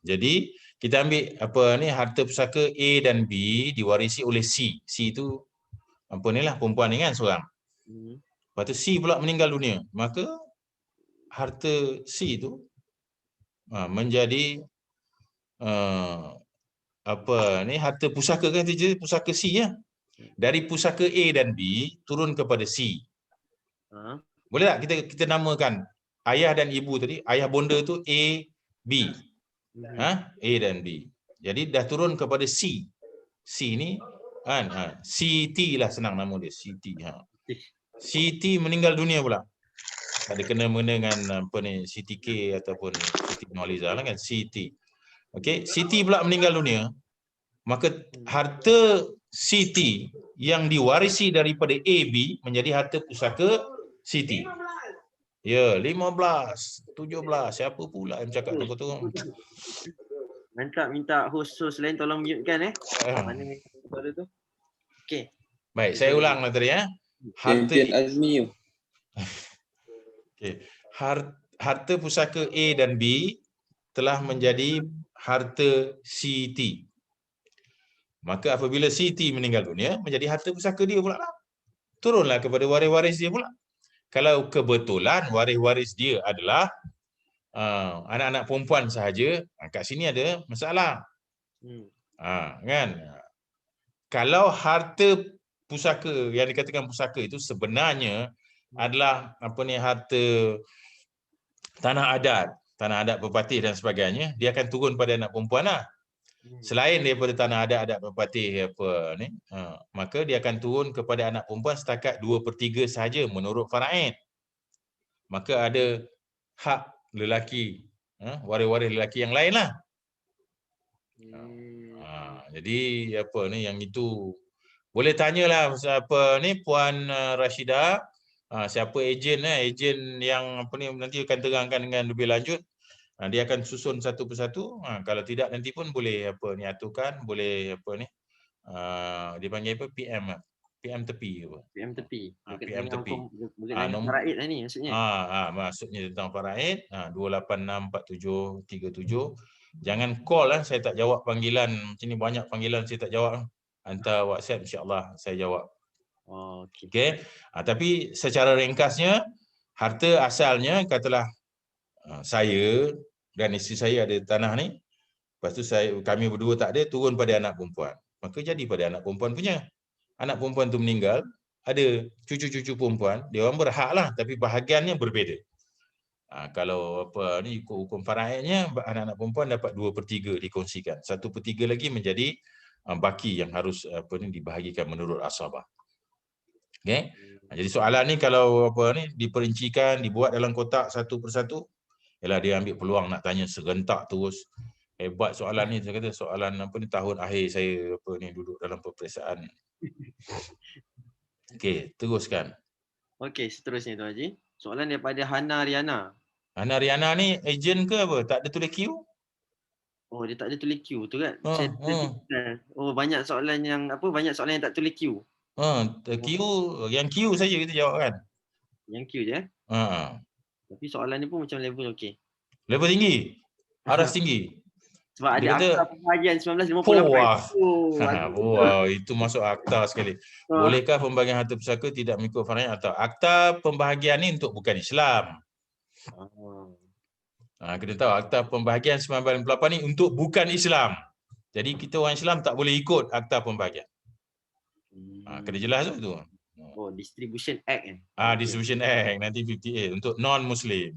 Jadi kita ambil apa ni harta pusaka A dan B diwarisi oleh C. C tu apa ni lah perempuan ni kan seorang. Lepas tu C pula meninggal dunia. Maka harta C tu menjadi harta pusaka kan itu pusaka C ya. Dari pusaka A dan B turun kepada C. Boleh tak kita namakan ayah dan ibu tadi, ayah bonda tu A, B. A dan B. Jadi dah turun kepada C. C ni kan CT lah senang nama dia, CT. CT meninggal dunia pula. Tak ada kena-mena dengan CTK ataupun Siti Nurhaliza lah kan, CT. Okey, Siti pula meninggal dunia, maka harta Siti yang diwarisi daripada AB menjadi harta pusaka Siti. Ya, 15, 17, siapa pula yang cakap tu betul? Mantap, minta host lain tolong mute kan Mana suara tu? Okey. Baik, saya ulang lah tadi Harta Azmi. Okey. Harta pusaka A dan B telah menjadi harta CT. Maka apabila CT meninggal dunia, menjadi harta pusaka dia pula lah. Turunlah kepada waris-waris dia pula. Kalau kebetulan waris-waris dia adalah anak-anak perempuan sahaja, kat sini ada masalah. Kan? Kalau harta pusaka yang dikatakan pusaka itu sebenarnya adalah harta tanah adat pepatih dan sebagainya, dia akan turun pada anak perempuan lah. Selain daripada tanah adat pepatih maka dia akan turun kepada anak perempuan setakat 2/3 sahaja menurut faraid. Maka ada hak lelaki, waris-waris lelaki yang lain lah. Jadi yang itu boleh tanyalah Puan Rashidah, siapa ejen yang nanti akan terangkan dengan lebih lanjut. Dia akan susun satu persatu. Kalau tidak nanti pun boleh aturkan, boleh dia panggil PM tepi apa? PM tepi. PM tepi. Nombor faraid lah ni maksudnya. Maksudnya tentang faraid 2864737. Jangan call lah, saya tak jawab panggilan. Macam ni banyak panggilan saya tak jawab. Hantar WhatsApp, insya-Allah saya jawab. Okey. Tapi secara ringkasnya, harta asalnya katalah saya dan isteri saya ada tanah ni. Lepas tu kami berdua tak ada, turun pada anak perempuan. Maka jadi pada anak perempuan punya. Anak perempuan tu meninggal, ada cucu-cucu perempuan, dia orang berhak lah, tapi bahagiannya berbeza. Kalau ikut hukum faraidnya, anak-anak perempuan dapat 2/3 dikongsikan. 1/3 lagi menjadi baki yang harus dibahagikan menurut asabah. Okey. Jadi soalan ni kalau diperincikan, dibuat dalam kotak satu persatu, ialah dia ambil peluang nak tanya serentak terus. Hebat soalan ni, saya kata soalan tahun akhir saya duduk dalam peperiksaan. Okey, teruskan. Okey, seterusnya Tuan Haji. Soalan daripada Hana Riana. Hana Riana ni ejen ke apa? Tak ada tulis Q? Oh, dia tak ada tulis Q tu kan? Oh, banyak soalan yang banyak soalan yang tak tulis Q. Q, yang Q saja kita jawab kan? Yang Q je Tapi soalan ni pun macam level okey. Level tinggi. Aras tinggi. Sebab ada akta pembahagian 1958. Wow, itu masuk akta sekali. Bolehkah pembahagian harta pusaka tidak mengikut faraid atau akta pembahagian ni untuk bukan Islam? Kita tahu akta pembahagian 1958 ni untuk bukan Islam. Jadi kita orang Islam tak boleh ikut akta pembahagian. Kena jelas tu. Distribution Act Distribution Act 1958 untuk non-Muslim.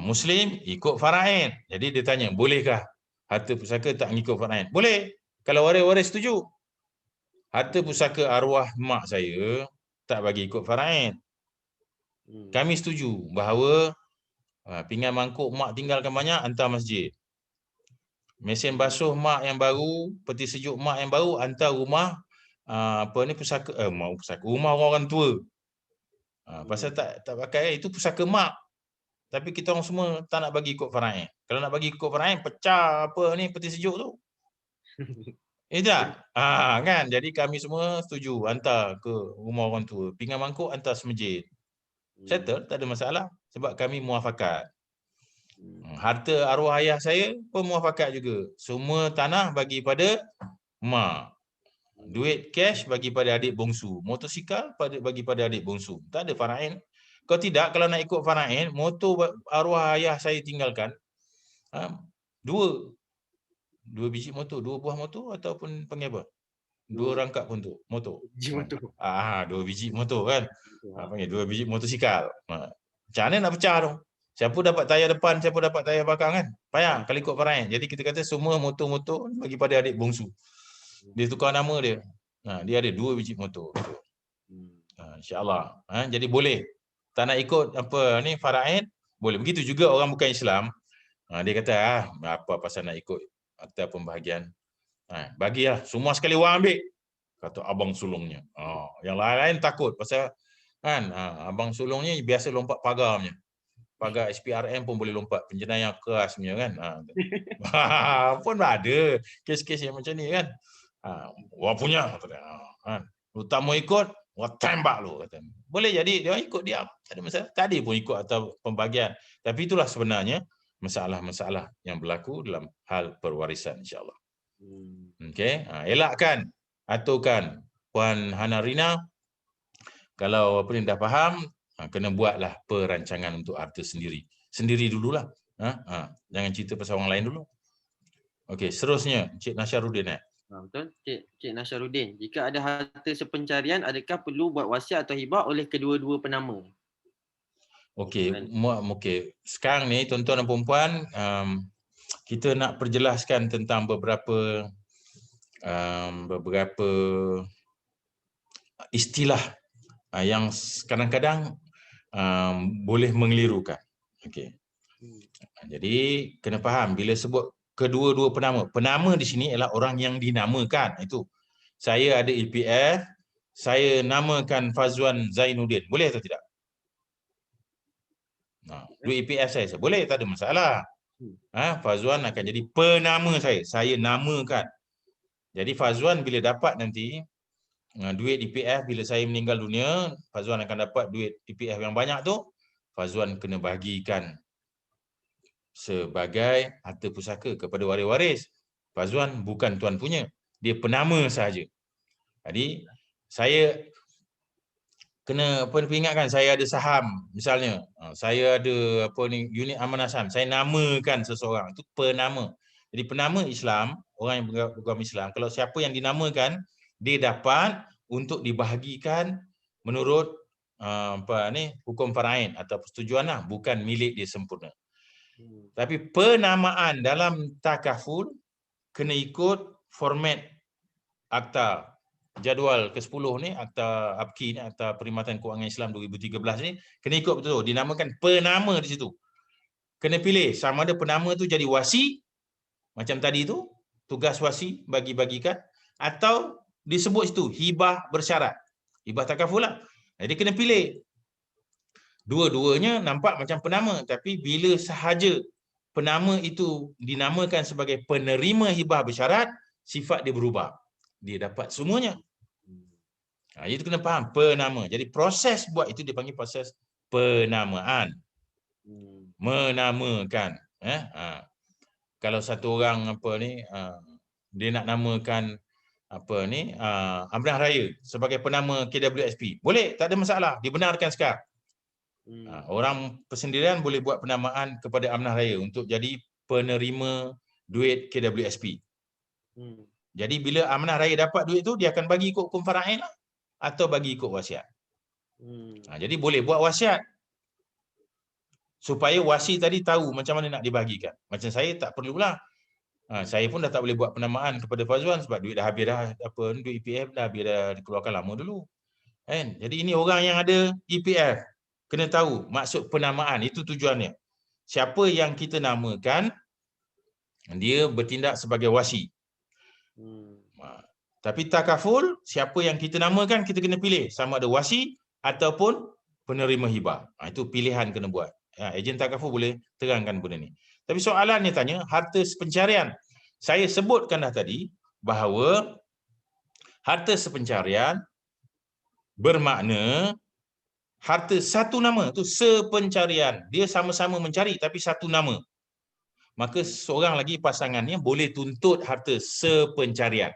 Muslim ikut faraid. Jadi dia tanya, bolehkah harta pusaka tak mengikut faraid? Boleh. Kalau waris-waris setuju. Harta pusaka arwah mak saya tak bagi ikut faraid. Kami setuju bahawa pinggan mangkuk mak tinggalkan banyak, hantar masjid. Mesin basuh mak yang baru, peti sejuk mak yang baru, hantar rumah pusaka rumah orang tua. Pasal tak pakai, itu pusaka mak. Tapi kita orang semua tak nak bagi ikut faraid. Kalau nak bagi ikut faraid, pecah peti sejuk tu. Tak? Kan? Jadi kami semua setuju hantar ke rumah orang tua. Pinggan mangkuk hantar semasjid. Settle, tak ada masalah. Sebab kami muafakat. Harta arwah ayah saya pun muafakat juga. Semua tanah bagi pada mak. Duit cash bagi pada adik bongsu. Motosikal bagi pada adik bongsu. Tak ada faraid. Kalau tidak, kalau nak ikut faraid, motor arwah ayah saya tinggalkan, 2 biji motor, 2 buah motor ataupun panggil apa? 2 rangkap untuk motor. Biji motor. 2 biji motor kan. Ha. Panggil 2 biji motosikal. Macam mana nak pecah tu? Siapa dapat tayar depan, siapa dapat tayar belakang kan? Payah kalau ikut Faraid. Jadi kita kata semua motor-motor bagi pada adik bongsu. Dia tukar nama dia. Dia ada 2 biji motor. InsyaAllah. Jadi boleh. Tak nak ikut apa ni Faraid, boleh. Begitu juga orang bukan Islam. Dia kata apa pasal nak ikut akta pembahagian. Bagilah semua sekali orang ambil. Kata abang sulungnya. Yang lain-lain takut pasal kan abang sulungnya biasa lompat pagarnya. Pagar SPRM pun boleh lompat, penjenayah keras punya kan. Pun ada kes-kes yang macam ni kan. Wah punya kan. Lu tak mau ikut, wah tembak lu kata. Boleh jadi dia ikut diam, tak ada masalah. Tadi pun ikut atau pembagian. Tapi itulah sebenarnya masalah-masalah yang berlaku dalam hal perwarisan insya-Allah. Okey, elakkan aturkan Puan Hana Rina. Kalau apa ni dah faham, kena buatlah perancangan untuk harta sendiri. Sendiri dululah. Jangan cerita pasal orang lain dulu. Okey, seterusnya Cik Nasyaruddin. Betul, Cik Nasyaruddin. Jika ada harta sepencarian, adakah perlu buat wasiat atau hibah oleh kedua-dua penama? Okey, sekarang ni tuan-tuan dan puan-puan, kita nak perjelaskan tentang beberapa istilah yang kadang-kadang boleh mengelirukan. Okey. Jadi kena faham bila sebut kedua-dua penama. Penama di sini ialah orang yang dinamakan. Itu. Saya ada EPF, saya namakan Fazwan Zainuddin. Boleh atau tidak? Duit EPF saya. Boleh, tak ada masalah. Fazwan akan jadi penama saya. Saya namakan. Jadi Fazwan bila dapat nanti duit EPF bila saya meninggal dunia, Fazwan akan dapat duit EPF yang banyak tu, Fazwan kena bagikan sebagai harta pusaka kepada waris-waris. Fazwan bukan tuan punya, dia penama sahaja. Jadi saya kena ingatkan saya ada saham misalnya, saya ada unit amanah saham, saya namakan seseorang, itu penama. Jadi penama Islam, orang yang beragama Islam, kalau siapa yang dinamakan, dia dapat untuk dibahagikan menurut hukum faraid atau persetujuan, bukan milik dia sempurna. Tapi penamaan dalam takaful kena ikut format akta jadual ke-10 ni, akta APKI ni, akta Perkhidmatan Kewangan Islam 2013 ni, kena ikut betul, dinamakan penama di situ. Kena pilih sama ada penama tu jadi wasi macam tadi tu, tugas wasi bagi-bagikan, atau disebut situ hibah bersyarat. Hibah takaful lah. Jadi kena pilih. Dua-duanya nampak macam penama, tapi bila sahaja penama itu dinamakan sebagai penerima hibah bersyarat, sifat dia berubah. Dia dapat semuanya. Itu kena faham, penama. Jadi proses buat itu dipanggil proses penamaan. Menamakan. Kalau satu orang dia nak namakan Amanah Raya sebagai penama KWSP, boleh, tak ada masalah, dibenarkan sekarang. Orang persendirian boleh buat penamaan kepada Amanah Raya untuk jadi penerima duit KWSP. Jadi bila Amanah Raya dapat duit tu, dia akan bagi ikut hukum faraid lah, atau bagi ikut wasiat. Jadi boleh buat wasiat supaya wasi tadi tahu macam mana nak dibagikan. Macam saya tak perlulah. Saya pun dah tak boleh buat penamaan kepada Fazwan sebab duit dah habis dah, duit EPF dah habis dah, dikeluarkan lama dulu. Kan? Jadi ini orang yang ada EPF kena tahu maksud penamaan, itu tujuannya. Siapa yang kita namakan, dia bertindak sebagai wasi. Tapi takaful, siapa yang kita namakan, kita kena pilih sama ada wasi ataupun penerima hibah. Itu pilihan kena buat. Ejen takaful boleh terangkan benda ni. Tapi soalannya tanya, harta sepencarian. Saya sebutkan dah tadi bahawa harta sepencarian bermakna harta satu nama, tu sepencarian. Dia sama-sama mencari tapi satu nama. Maka seorang lagi pasangannya boleh tuntut harta sepencarian.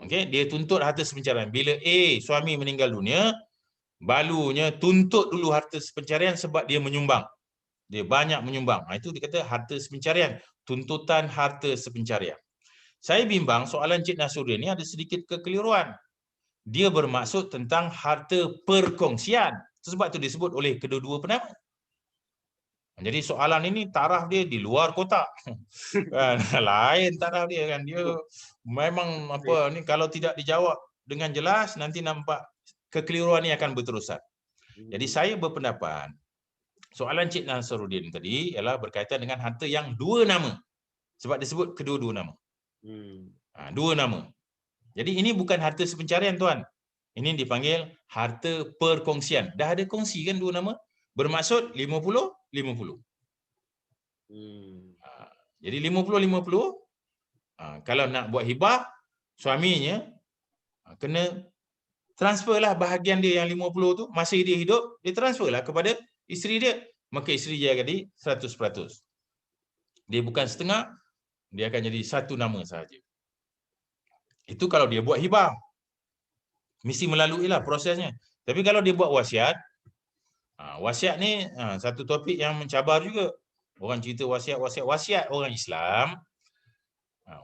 Okey, dia tuntut harta sepencarian. Bila suami meninggal dunia, balunya tuntut dulu harta sepencarian sebab dia menyumbang. Dia banyak menyumbang. Itu dikata harta sepencarian. tuntutan harta sepencarian. Saya bimbang soalan Cik Nasruddin ni ada sedikit kekeliruan. Dia bermaksud tentang harta perkongsian. Sebab tu disebut oleh kedua-dua penama. Jadi soalan ini taraf dia di luar kotak. Kan? Lain taraf dia kan. Dia memang apa ni, kalau tidak dijawab dengan jelas nanti nampak kekeliruan ini akan berterusan. Jadi saya berpendapat soalan Cik Nasruddin tadi ialah berkaitan dengan harta yang dua nama. Sebab disebut kedua-dua nama. Dua nama. Jadi ini bukan harta sepencarian tuan. Ini dipanggil harta perkongsian. Dah ada kongsi kan dua nama? Bermaksud 50-50. Jadi 50-50. Kalau nak buat hibah, suaminya kena transferlah bahagian dia yang 50 tu, masa dia hidup, dia transferlah kepada isteri dia. Maka isteri dia jadi 100%. Dia bukan setengah, dia akan jadi satu nama sahaja. Itu kalau dia buat hibah. Mesti melaluilah prosesnya. Tapi kalau dia buat wasiat, wasiat ni satu topik yang mencabar juga. Orang cerita wasiat orang Islam.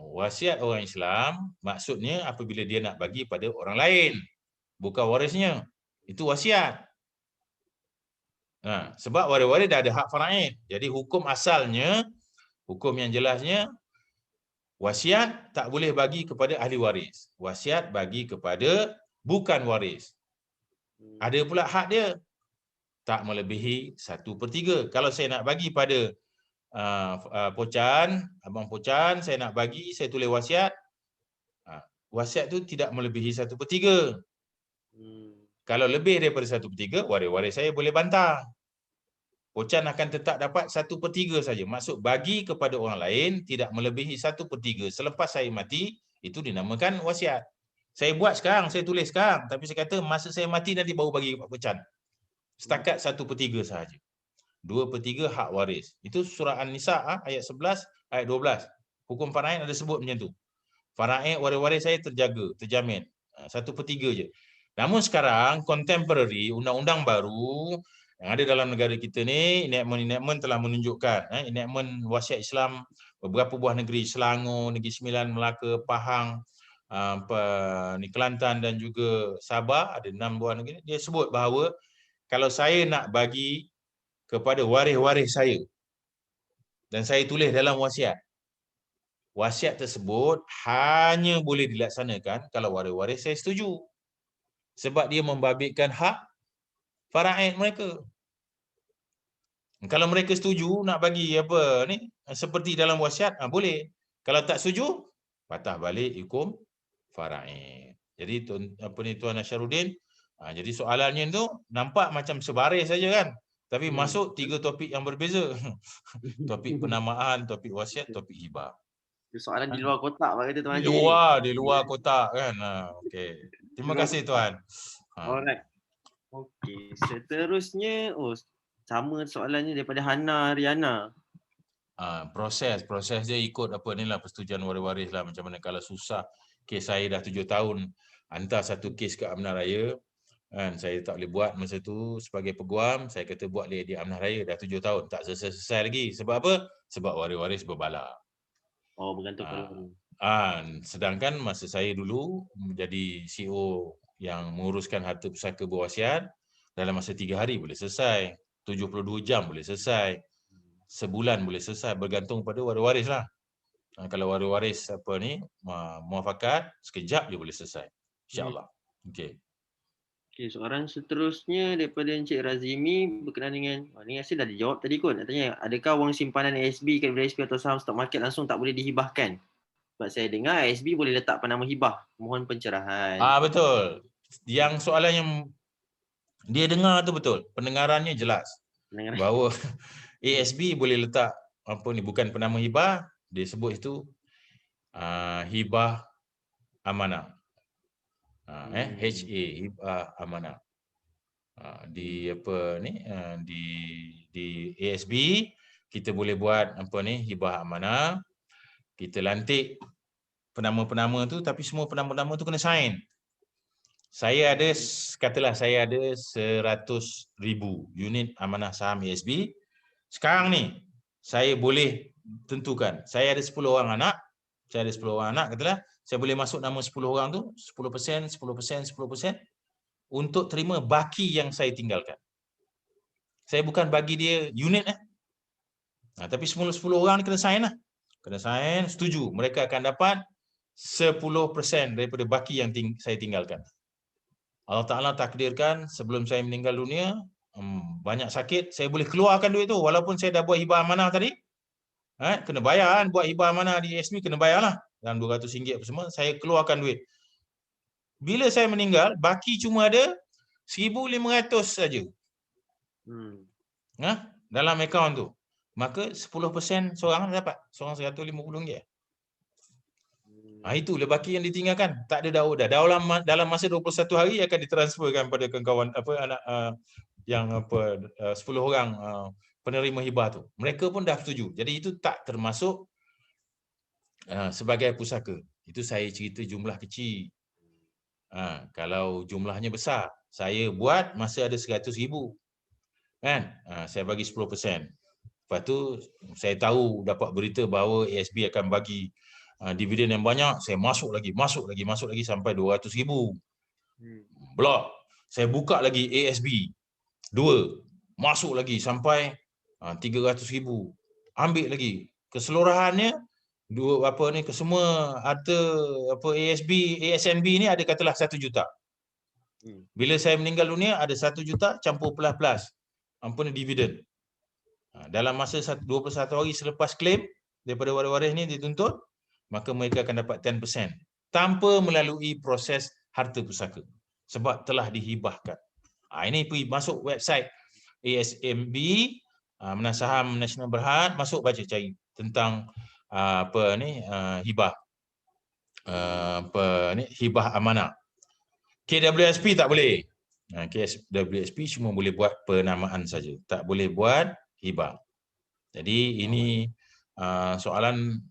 Wasiat orang Islam maksudnya apabila dia nak bagi pada orang lain, bukan warisnya. Itu wasiat. Sebab waris-waris dah ada hak faraid. Jadi hukum asalnya, hukum yang jelasnya, wasiat tak boleh bagi kepada ahli waris. Wasiat bagi kepada bukan waris. Ada pula hak dia. Tak melebihi 1/3. Kalau saya nak bagi pada Pocan, Abang Pocan, saya nak bagi, saya tulis wasiat. Wasiat tu tidak melebihi 1/3. Kalau lebih daripada 1/3, waris-waris saya boleh bantah. Pocan akan tetap dapat 1/3 saja. Maksud bagi kepada orang lain tidak melebihi 1/3. Selepas saya mati, itu dinamakan wasiat. Saya buat sekarang, saya tulis sekarang. Tapi saya kata masa saya mati nanti baru bagi Pak Pocan. Setakat 1/3 sahaja. 2/3 hak waris. Itu surah An-Nisa ayat 11, ayat 12. Hukum faraid ada sebut macam tu. Faraid waris-waris saya terjaga, terjamin. 1/3 je. Namun sekarang contemporary, undang-undang baru yang ada dalam negara kita ni, enactment telah menunjukkan enactment wasiat Islam beberapa buah negeri, Selangor, Negeri Sembilan, Melaka, Pahang, Kelantan dan juga Sabah, ada 6 buah negeri. Dia sebut bahawa kalau saya nak bagi kepada waris-waris saya dan saya tulis dalam wasiat, wasiat tersebut hanya boleh dilaksanakan kalau waris-waris saya setuju. Sebab dia membabitkan hak faraid mereka. Kalau mereka setuju nak bagi apa ni seperti dalam wasiat, boleh. Kalau tak setuju, patah balik hukum faraid. Jadi Tuan Nasruddin, jadi soalannya tu nampak macam sebaris saja kan. Tapi masuk 3 topik yang berbeza. Topik penamaan, topik wasiat, topik hibah. Soalan di luar kotak Pak kata Tuan Haji. Di luar kotak kan. Okey. Terima kasih Tuan. Alright. Okey, seterusnya sama soalannya daripada Hana Riana. Proses dia ikut apa ni lah, persetujuan waris-waris lah. Macam mana kalau susah, kes saya dah 7 tahun hantar satu kes ke Amanah Raya kan, saya tak boleh buat masa tu sebagai peguam, saya kata buat di Amanah Raya, dah 7 tahun tak selesai lagi. Sebab apa? Sebab waris-waris berbala. Bergantung keluarga. Sedangkan masa saya dulu menjadi CEO yang menguruskan harta pusaka berwasiat, dalam masa 3 hari boleh selesai, 72 jam boleh selesai, sebulan boleh selesai, bergantung pada waris-waris lah. Kalau waris-waris apa ni muafakat, sekejap je boleh selesai, insyaAllah. Okey. Okey, soalan seterusnya daripada Encik Razimi berkenaan dengan ni rasa dah dijawab tadi kot. Nak tanya, adakah wang simpanan ASB, ASB atau saham stock market langsung tak boleh dihibahkan? Sebab saya dengar ASB boleh letak penama hibah. Mohon pencerahan. Betul. Yang soalan yang dia dengar tu betul. Pendengarannya jelas. Bahawa ASB boleh letak apa ni, bukan penama hibah, dia sebut itu hibah amanah. HA, hibah amanah. Di apa ni, di ASB kita boleh buat apa ni, hibah amanah. Kita lantik penama-penama tu, tapi semua penama-penama tu kena sign. Saya ada, katalah saya ada 100,000 unit amanah saham ASB. Sekarang ni saya boleh tentukan. Saya ada 10 orang anak, katalah saya boleh masuk nama 10 orang tu 10%, 10%, 10% untuk terima baki yang saya tinggalkan. Saya bukan bagi dia unit tapi 10 orang ni kena sign lah. Kena sign, setuju. Mereka akan dapat 10% daripada baki yang saya tinggalkan. Allah Ta'ala takdirkan sebelum saya meninggal dunia, banyak sakit, saya boleh keluarkan duit tu. Walaupun saya dah buat hibah amanah tadi, kena bayar kan, buat hibah amanah di ASB kena bayar lah. Dalam RM200 apa semua, saya keluarkan duit. Bila saya meninggal, baki cuma ada RM1,500 saja. Dalam akaun tu. Maka 10% seorang dapat. Seorang RM150. Itulah baki yang ditinggalkan. Tak ada daur dah. Dalam masa 21 hari akan ditransferkan pada kawan anak yang 10 orang penerima hibah tu. Mereka pun dah setuju. Jadi itu tak termasuk sebagai pusaka. Itu saya cerita jumlah kecil. Kalau jumlahnya besar, saya buat masa ada 100,000. Kan? Saya bagi 10%. Lepas tu saya tahu dapat berita bahawa ASB akan bagi dividen yang banyak, saya masuk lagi sampai 200,000. Blok. Saya buka lagi ASB 2, masuk lagi sampai 300,000. Ambil lagi. Keseluruhannya kesemua harta ASB, ASNB ni ada katalah 1 juta. Bila saya meninggal dunia ada 1 juta campur plus dividen. Dalam masa 21 hari selepas klaim daripada waris-waris ni dituntut, maka mereka akan dapat 10% tanpa melalui proses harta pusaka sebab telah dihibahkan. Ini pergi masuk website ASNB, Menang Saham Nasional Berhad, masuk baca cari tentang hibah hibah amanah. KWSP tak boleh. KWSP cuma boleh buat penamaan saja, tak boleh buat hibah. Jadi ini soalan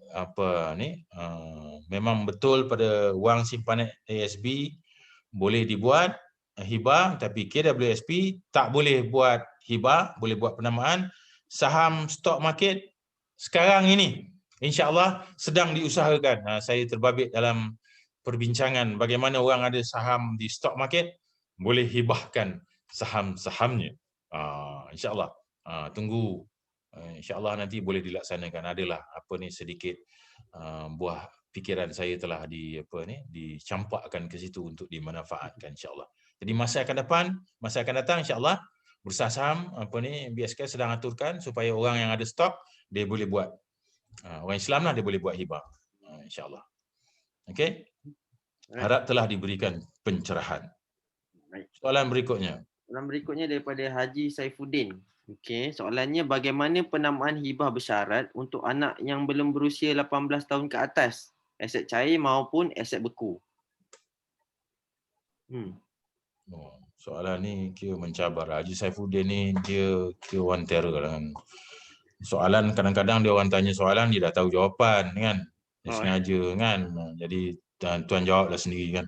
memang betul pada wang simpanan ASB boleh dibuat hibah, tapi KWSP tak boleh buat hibah, boleh buat penamaan. Saham stock market sekarang ini insya-Allah sedang diusahakan. Saya terbabit dalam perbincangan bagaimana orang ada saham di stock market boleh hibahkan saham-sahamnya. Insya-Allah tunggu. InsyaAllah nanti boleh dilaksanakan. Adalah sedikit buah fikiran saya telah dicampakkan ke situ untuk dimanfaatkan insyaAllah. Jadi masa akan datang insyaAllah Bursa Saham BSK sedang aturkan supaya orang yang ada stok dia boleh buat, orang Islam lah dia boleh buat hibah insyaAllah. Okey. Harap telah diberikan pencerahan. Soalan berikutnya. Soalan berikutnya daripada Haji Saifuddin. Okey, soalannya bagaimana penamaan hibah bersyarat untuk anak yang belum berusia 18 tahun ke atas, aset cair maupun aset beku? Soalan ni kira mencabar. Haji Saifuddin ni dia kira one terror kan. Soalan kadang-kadang dia orang tanya soalan dia dah tahu jawapan kan. Dia sengaja kan. Jadi tuan jawablah sendiri kan.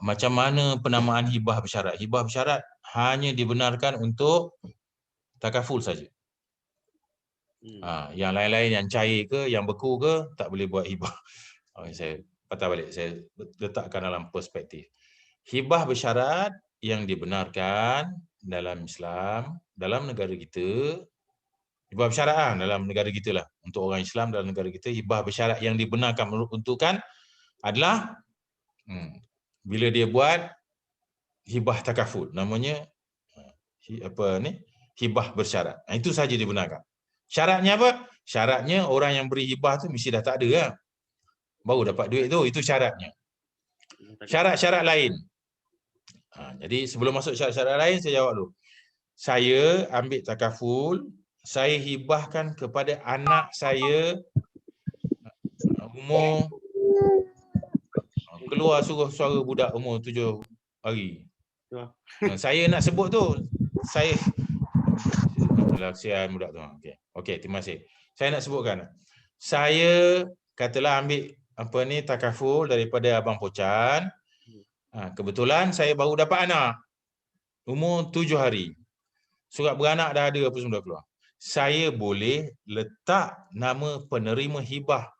Macam mana penamaan hibah bersyarat? Hibah bersyarat hanya dibenarkan untuk takaful saja. Yang lain-lain yang cair ke, yang beku ke, tak boleh buat hibah. Saya patah balik, saya letakkan dalam perspektif. Hibah bersyarat yang dibenarkan dalam Islam, dalam negara kita, hibah bersyarat dalam negara kita lah. Untuk orang Islam dalam negara kita, hibah bersyarat yang dibenarkan menentukan adalah bila dia buat hibah takaful, namanya hibah bersyarat. Itu saja dibenarkan. Syaratnya apa? Syaratnya orang yang beri hibah tu mesti dah tak ada lah. Baru dapat duit tu, itu syaratnya. Syarat-syarat lain. Jadi sebelum masuk syarat-syarat lain saya jawab dulu. Saya ambil takaful, saya hibahkan kepada anak saya umur keluar suara budak umur 7 hari. Saya nak sebut tu, saya kesian budak tu. Okey, terima kasih. Saya nak sebutkan. Saya katalah ambil takaful daripada Abang Pocan. Kebetulan saya baru dapat anak umur 7 hari. Surat beranak dah ada apa semua dah keluar. saya boleh letak nama penerima hibah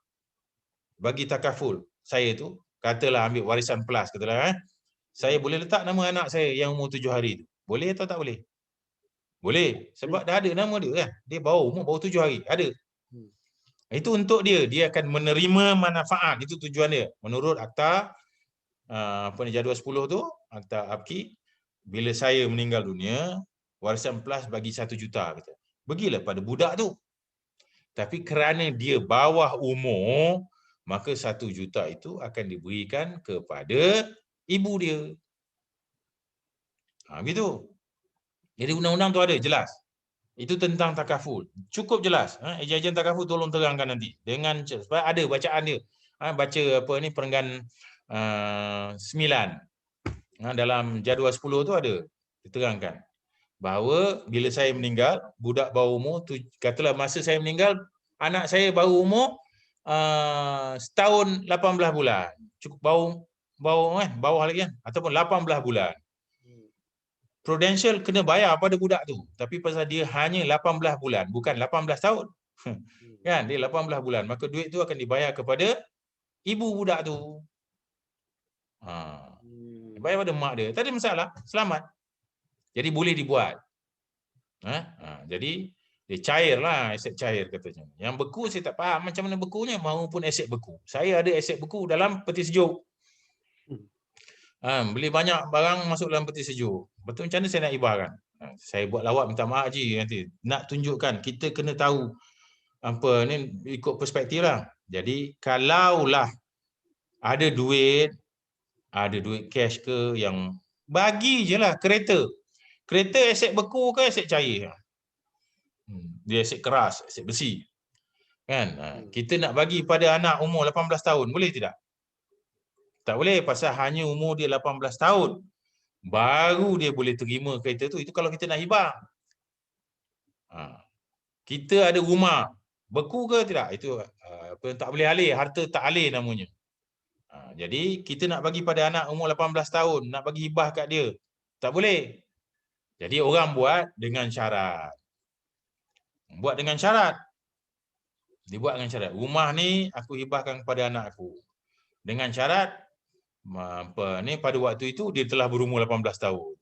bagi takaful. Saya tu, katalah ambil warisan plus, katalah saya boleh letak nama anak saya yang umur 7 hari tu. Boleh atau tak boleh? Boleh. Sebab dah ada nama dia kan. Dia baru 7 hari. Ada. Itu untuk dia. Dia akan menerima manfaat. Itu tujuan dia. Menurut akta jadual 10 tu, akta APKI, bila saya meninggal dunia, warisan plus bagi 1 juta. Kata. Bagilah pada budak tu. Tapi kerana dia bawah umur, maka 1 juta itu akan diberikan kepada ibu dia. Begitu. Jadi undang-undang tu ada, jelas. Itu tentang takaful. Cukup jelas. Ejen takaful tolong terangkan nanti. Dengan sebab ada bacaan dia. Baca perenggan 9. Dalam jadual 10 tu ada diterangkan. Bahawa bila saya meninggal, budak bawah umur, katalah masa saya meninggal, anak saya baru umur setahun 18 bulan. Cukup bawah lagi kan? Ataupun 18 bulan. Prudential kena bayar pada budak tu. Tapi pasal dia hanya 18 bulan, bukan 18 tahun. Kan? Dia 18 bulan. Maka duit tu akan dibayar kepada ibu budak tu. Bayar pada mak dia. Tak ada masalah. Selamat. Jadi boleh dibuat. Jadi dia cair lah, aset cair katanya. Yang beku saya tak faham macam mana bekunya, maupun aset beku. Saya ada aset beku dalam peti sejuk. Beli banyak barang masuk dalam peti sejuk. Betul macam mana saya nak hibahkan? Saya buat lawak minta maaf je nanti. Nak tunjukkan kita kena tahu apa ni ikut perspektif lah. Jadi kalaulah ada duit cash ke yang bagi je lah kereta. Kereta aset beku ke aset cair? Dia aset keras, aset besi. Kan? Kita nak bagi pada anak umur 18 tahun, boleh tidak? Tak boleh, pasal hanya umur dia 18 tahun. Baru dia boleh terima kereta tu. Itu kalau kita nak hibah. Kita ada rumah, beku ke tidak? Itu tak boleh alih, harta tak alih namanya. Jadi kita nak bagi pada anak umur 18 tahun, nak bagi hibah kat dia. Tak boleh. Jadi orang buat dengan syarat. Buat dengan syarat. Dibuat dengan syarat. Rumah ni aku hibahkan kepada anak aku. Dengan syarat pada waktu itu dia telah berumur 18 tahun.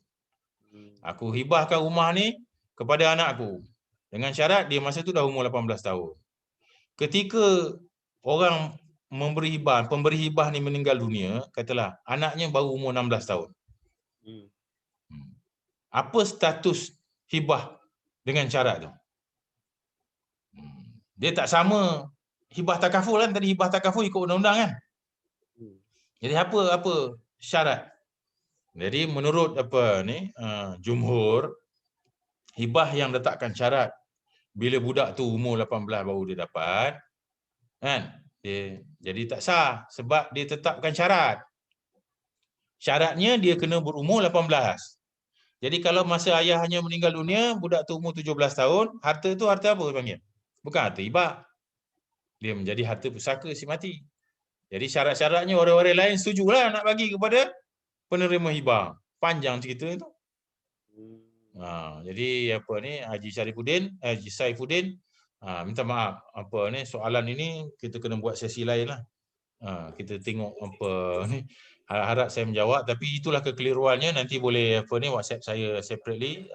Aku hibahkan rumah ni kepada anak aku. Dengan syarat dia masa tu dah umur 18 tahun. Ketika orang pemberi hibah ni meninggal dunia, katalah anaknya baru umur 16 tahun. Apa status hibah dengan syarat tu? Dia tak sama hibah takaful kan, tadi hibah takaful ikut undang-undang kan. Jadi apa syarat? Jadi menurut jumhur, hibah yang letakkan syarat bila budak tu umur 18 baru dia dapat, kan? Jadi tak sah sebab dia tetapkan syarat. Syaratnya dia kena berumur 18. Jadi kalau masa ayahnya meninggal dunia, budak tu umur 17 tahun, harta tu harta apa panggil? Bukan harta hibah. Dia menjadi harta pusaka si mati. Jadi syarat-syaratnya orang-orang lain setujulah nak bagi kepada penerima hibah. Panjang cerita itu. Jadi Haji Saifuddin minta maaf soalan ini kita kena buat sesi lain lah. Kita tengok harap saya menjawab, tapi itulah kekeliruannya. Nanti boleh WhatsApp saya separately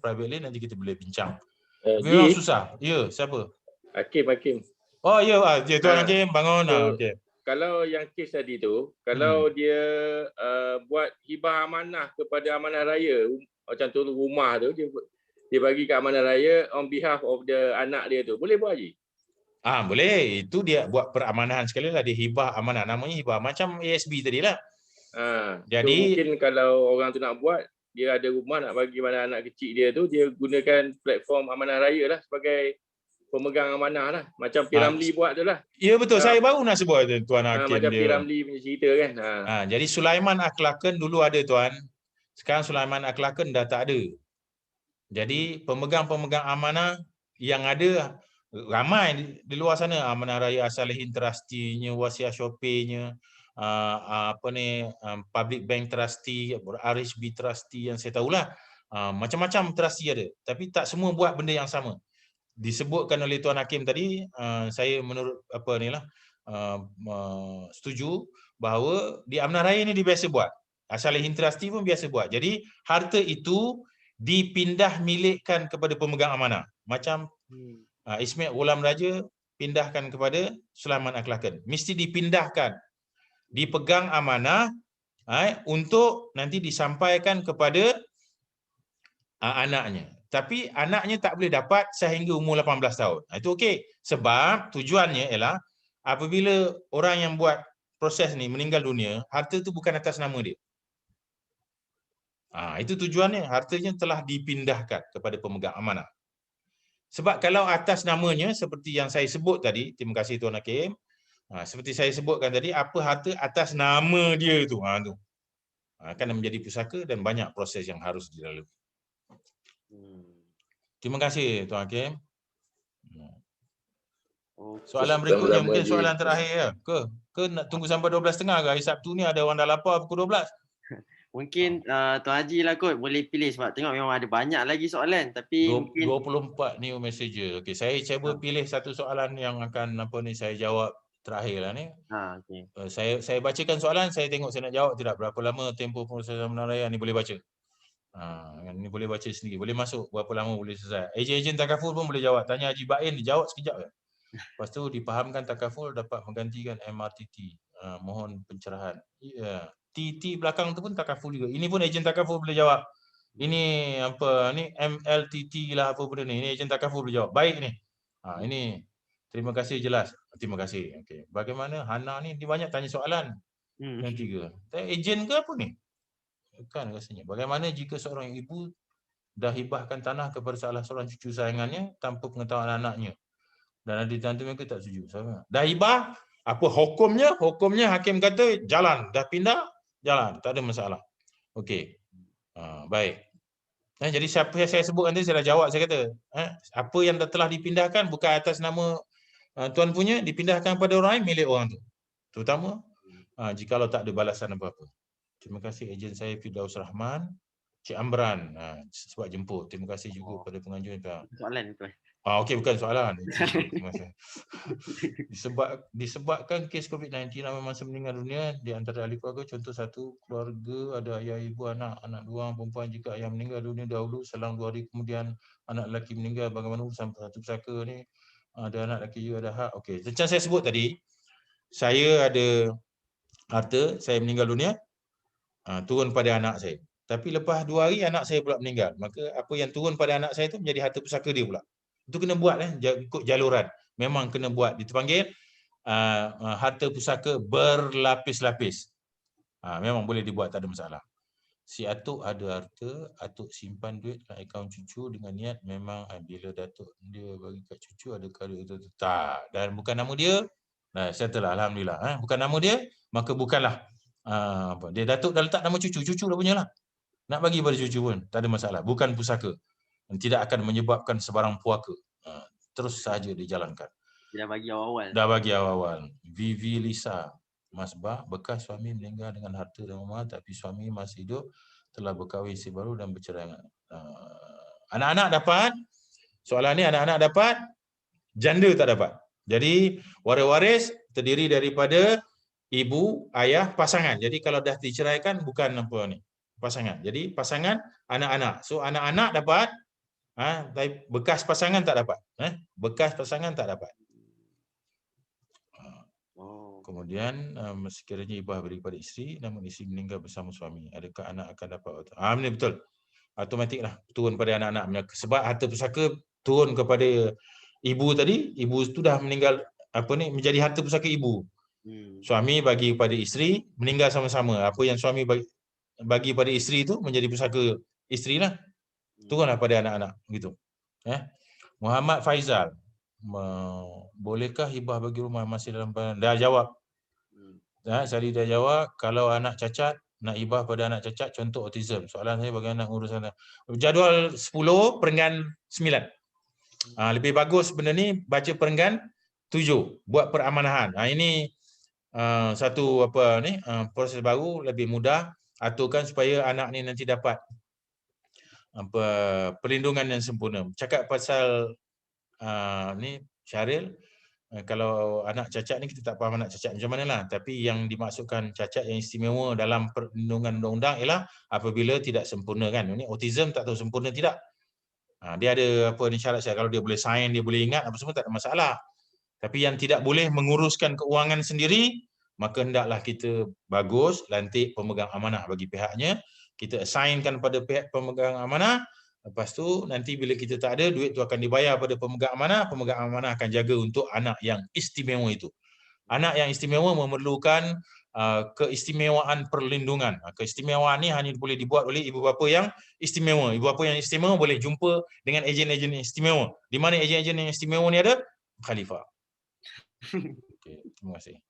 privately, nanti kita boleh bincang. Memang susah. Ya, siapa? Hakim. Oh ya, Tuan Hakim bangun. Okey. Kalau yang kes tadi tu, kalau dia buat hibah amanah kepada amanah raya, macam tu rumah tu dia bagi ke amanah raya on behalf of the anak dia tu, boleh buat Haji? Boleh. Itu dia buat peramanahan sekali lah. Dia hibah amanah. Namanya hibah. Macam ASB tadi lah. Jadi mungkin kalau orang tu nak buat, dia ada rumah nak bagi mana anak kecil dia tu, dia gunakan platform amanah raya lah sebagai pemegang amanah lah. Macam Piramli buat tu lah. Ya betul. Saya baru nak sebut Tuan Hakim. Macam Piramli punya cerita kan. Jadi Sulaiman Akhlaken dulu ada Tuan. Sekarang Sulaiman Akhlaken dah tak ada. Jadi pemegang-pemegang amanah yang ada ramai di luar sana. Amanah Raya As-Salihin Trustee-nya, Wasiah Shopee-nya, Public Bank Trustee, RHB Trustee yang saya tahulah. Macam-macam trustee ada. Tapi tak semua buat benda yang sama. disebutkan oleh Tuan Hakim tadi, saya menurut apa ni lah, setuju bahawa di amanah raya ni dia biasa buat. Salihin trustee pun biasa buat. Jadi harta itu dipindah milikkan kepada pemegang amanah. Macam Ismail Ghulam Raja pindahkan kepada Sulaiman Akhlakan. Mesti dipindahkan, dipegang amanah untuk nanti disampaikan kepada anaknya. Tapi anaknya tak boleh dapat sehingga umur 18 tahun. Itu okey. Sebab tujuannya ialah apabila orang yang buat proses ni meninggal dunia, harta tu bukan atas nama dia. Itu tujuannya. Hartanya telah dipindahkan kepada pemegang amanah. Sebab kalau atas namanya seperti yang saya sebut tadi, terima kasih Tuan Hakim. Seperti saya sebutkan tadi, apa harta atas nama dia tu, akan menjadi pusaka dan banyak proses yang harus dilalui. Terima kasih Tuan Hakim. Soalan berikutnya mungkin soalan terakhir ya. Ke nak tunggu sampai 12.30 ke? Hari Sabtu ni ada orang dah lapar pukul 12. Mungkin Tuan Haji lah kot boleh pilih sebab tengok memang ada banyak lagi soalan tapi mungkin 24 new messenger. Okey, saya cuba pilih satu soalan yang akan saya jawab terakhir lah ni. Okay. Saya bacakan soalan, saya tengok saya nak jawab tidak. Berapa lama tempoh proses amanah raya ni boleh baca. Ni boleh baca sendiri. Boleh masuk berapa lama boleh selesai. Ejen-ejen takaful pun boleh jawab. Tanya Haji Bain, dia jawab sekejap je. Lepas tu dipahamkan takaful dapat menggantikan MRTT. Mohon pencerahan. TT belakang tu pun takaful juga. Ini pun ejen takaful boleh jawab. Ini apa ni, MLTT lah apa benda ni. Ini ejen takaful boleh jawab. Baik ni. Ini terima kasih, jelas. Terima kasih. Okey. Bagaimana Hana ni, dia banyak tanya soalan. Yang tiga. Ejen ke apa ni? Bukan rasanya. Bagaimana jika seorang ibu dah hibahkan tanah kepada salah seorang cucu sayangannya tanpa pengetahuan anaknya? Dan adik tante mereka tak setuju. Dah hibah, apa hukumnya? Hukumnya hakim kata jalan. Dah pindah, jalan. Tak ada masalah. Okey. Baik. Jadi siapa yang saya sebut nanti saya dah jawab. Saya kata, apa yang telah dipindahkan bukan atas nama tuan punya, dipindahkan pada orang lain, milik orang tu. Terutama jikalau tak ada balasan apa-apa. Terima kasih ejen saya Firdaus Rahman, Cik Amran, sebab jemput. Terima kasih juga kepada penganjur. Soalan tu. Okey, bukan soalan. Disebabkan kes COVID-19 ramai masa meninggal dunia di antara ahli keluarga. Contoh satu keluarga ada ayah, ibu, anak dua orang perempuan. Jika ayah meninggal dunia dahulu, selang 2 hari kemudian anak lelaki meninggal, bagaimana urusan satu pusaka ni? Ada anak lelaki juga ada hak. Okey, macam saya sebut tadi, saya ada harta, saya meninggal dunia, turun pada anak saya. Tapi lepas 2 hari anak saya pula meninggal. Maka apa yang turun pada anak saya tu menjadi harta pusaka dia pula. Itu kena buat ikut jaluran. Memang kena buat. Dipanggil harta pusaka berlapis-lapis. Memang boleh dibuat, tak ada masalah. Si Atuk ada harta, Atuk simpan duit dalam akaun cucu dengan niat memang bila Datuk dia bagi kat cucu ada duit itu. Tak. Dan bukan nama dia. Settle lah, alhamdulillah. Bukan nama dia, maka bukanlah. Dia Datuk dah letak nama cucu dah punya lah. Nak bagi pada cucu pun tak ada masalah. Bukan pusaka. Tidak akan menyebabkan sebarang puaka. Terus saja dijalankan. Dah bagi awal-awal. Dah bagi awal-awal. Vivi Lisa, Mas Bah, bekas suami meninggal dengan harta dan rumah tapi suami masih hidup, telah berkahwin isteri baru dan bercerai. Anak-anak dapat. Soalan ni anak-anak dapat, janda tak dapat. Jadi waris-waris terdiri daripada ibu, ayah, pasangan. Jadi kalau dah diceraikan bukan apa ni, pasangan. Jadi pasangan, anak-anak. So anak-anak dapat, tapi bekas pasangan tak dapat. Bekas pasangan tak dapat. Kemudian sekiranya ibah beri kepada isteri, namun isteri meninggal bersama suami, adakah anak akan dapat? Ini betul. Automatiklah turun pada anak-anak. Sebab harta pusaka turun kepada ibu tadi, ibu itu dah meninggal, menjadi harta pusaka ibu. Suami bagi kepada isteri, meninggal sama-sama. Apa yang suami bagi pada isteri itu menjadi pusaka isteri lah. Turunlah pada anak-anak gitu. Muhammad Faizal, bolehkah hibah bagi rumah masih dalam dah jawab. Sari dah jawab, kalau anak cacat nak hibah pada anak cacat, contoh autism. Soalan saya bagaimana urusan jadual 10 perenggan 9. Lebih bagus benda ni baca perenggan 7 buat peramanahan. Ini satu proses baru, lebih mudah, aturkan supaya anak ni nanti dapat perlindungan yang sempurna. Cakap pasal ni Syaril, kalau anak cacat ni kita tak faham anak cacat macam mana lah. Tapi yang dimaksudkan cacat yang istimewa dalam perlindungan undang-undang ialah apabila tidak sempurna kan. Ini autism tak tahu sempurna tidak. Dia ada apa ni syarat-syarat, kalau dia boleh sign, dia boleh ingat apa semua tak ada masalah. Tapi yang tidak boleh menguruskan keuangan sendiri, maka hendaklah kita bagus lantik pemegang amanah bagi pihaknya. Kita assignkan pada pihak pemegang amanah. Lepas tu nanti bila kita tak ada, duit tu akan dibayar pada pemegang amanah akan jaga untuk anak yang istimewa itu. Anak yang istimewa memerlukan keistimewaan perlindungan. Keistimewaan ni hanya boleh dibuat oleh ibu bapa yang istimewa. Ibu bapa yang istimewa boleh jumpa dengan ejen-ejen yang istimewa. Di mana ejen-ejen yang istimewa ni ada? Khalifah. Okay, terima kasih.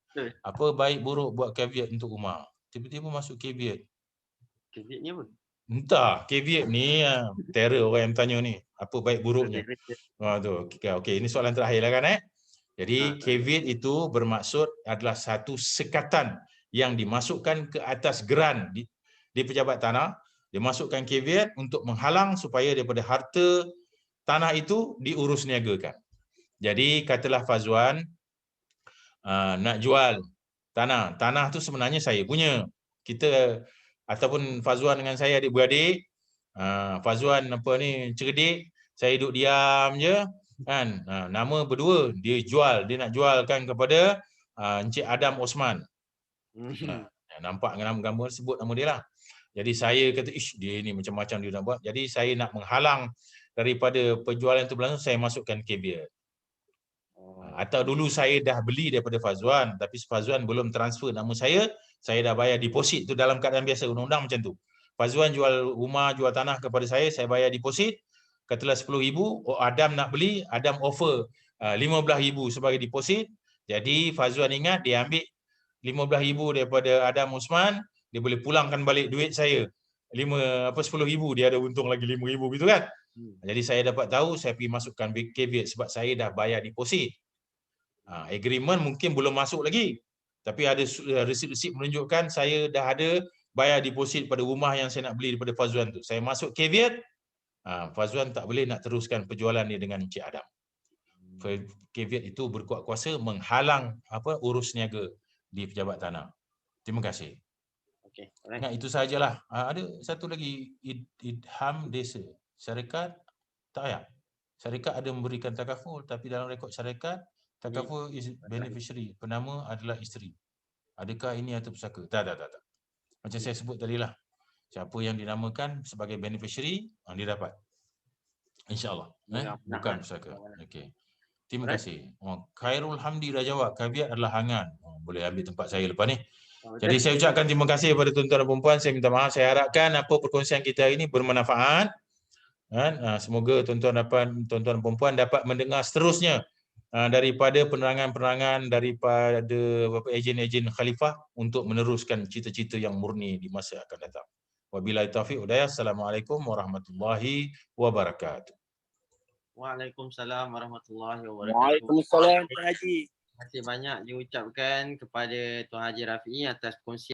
Apa baik buruk buat caveat untuk Umar? Tiba-tiba masuk caveat. Caveat ni apa? Entah, caveat ni terror orang yang tanya ni. Apa baik buruknya? Okey, ini soalan terakhir lah kan Jadi caveat itu bermaksud adalah satu sekatan yang dimasukkan ke atas geran di pejabat tanah. Dimasukkan caveat untuk menghalang supaya daripada harta tanah itu diurus niagakan. Jadi katalah Fazwan nak jual tanah. Tanah tu sebenarnya saya punya. Kita ataupun Fazwan dengan saya adik-beradik, Fazwan apa ni cerdik, saya duduk diam je kan. Nama berdua dia nak jualkan kepada Encik Adam Osman. Nampak gambar sebut nama dia lah. Jadi saya kata dia ni macam-macam dia nak buat. Jadi saya nak menghalang daripada penjualan itu berlangsung, saya masukkan caveat. Atau dulu saya dah beli daripada Fazwan, tapi Fazwan belum transfer nama saya dah bayar deposit tu dalam keadaan biasa, undang-undang macam tu. Fazwan jual rumah, jual tanah kepada saya bayar deposit, katalah 10,000, Adam nak beli, Adam offer 15,000 sebagai deposit. Jadi Fazwan ingat dia ambil 15,000 daripada Adam Osman, dia boleh pulangkan balik duit saya 10,000, dia ada untung lagi 5,000 gitu kan. Jadi saya dapat tahu, saya pergi masukkan caveat sebab saya dah bayar deposit. Agreement mungkin belum masuk lagi, tapi ada resip-resip menunjukkan saya dah ada bayar deposit pada rumah yang saya nak beli daripada Fazwan tu. Saya masuk caveat, Fazwan tak boleh nak teruskan penjualan dia dengan Encik Adam. Caveat itu berkuat kuasa menghalang urus niaga di pejabat tanah. Terima kasih. Okey, Ingat itu sajalah. Ada satu lagi, idham desa. Syarikat tak payah. Syarikat ada memberikan takaful, tapi dalam rekod syarikat takaful is beneficiary, penama adalah isteri. Adakah ini atau pusaka? Tak. Macam saya sebut tadi lah. Siapa yang dinamakan sebagai beneficiary, dia dapat. InsyaAllah. Bukan pusaka. Okey. Terima kasih. Khairul Hamdi dah jawab. Caveat adalah hangan. Boleh ambil tempat saya lepas ni. Jadi saya ucapkan terima kasih kepada tuan-tuan dan puan-puan. Saya minta maaf. Saya harapkan perkongsian kita hari ini bermanfaat. Semoga tuan-tuan dan puan-puan dapat mendengar seterusnya daripada penerangan-penerangan daripada ejen-ejen Khalifah untuk meneruskan cita-cita yang murni di masa akan datang. Wabillahi taufiq hidayah. Assalamualaikum warahmatullahi wabarakatuh. Waalaikumsalam warahmatullahi wabarakatuh. Waalaikumsalam Tuan Haji. Terima kasih banyak diucapkan kepada Tuan Haji Rafi'i atas perkongsian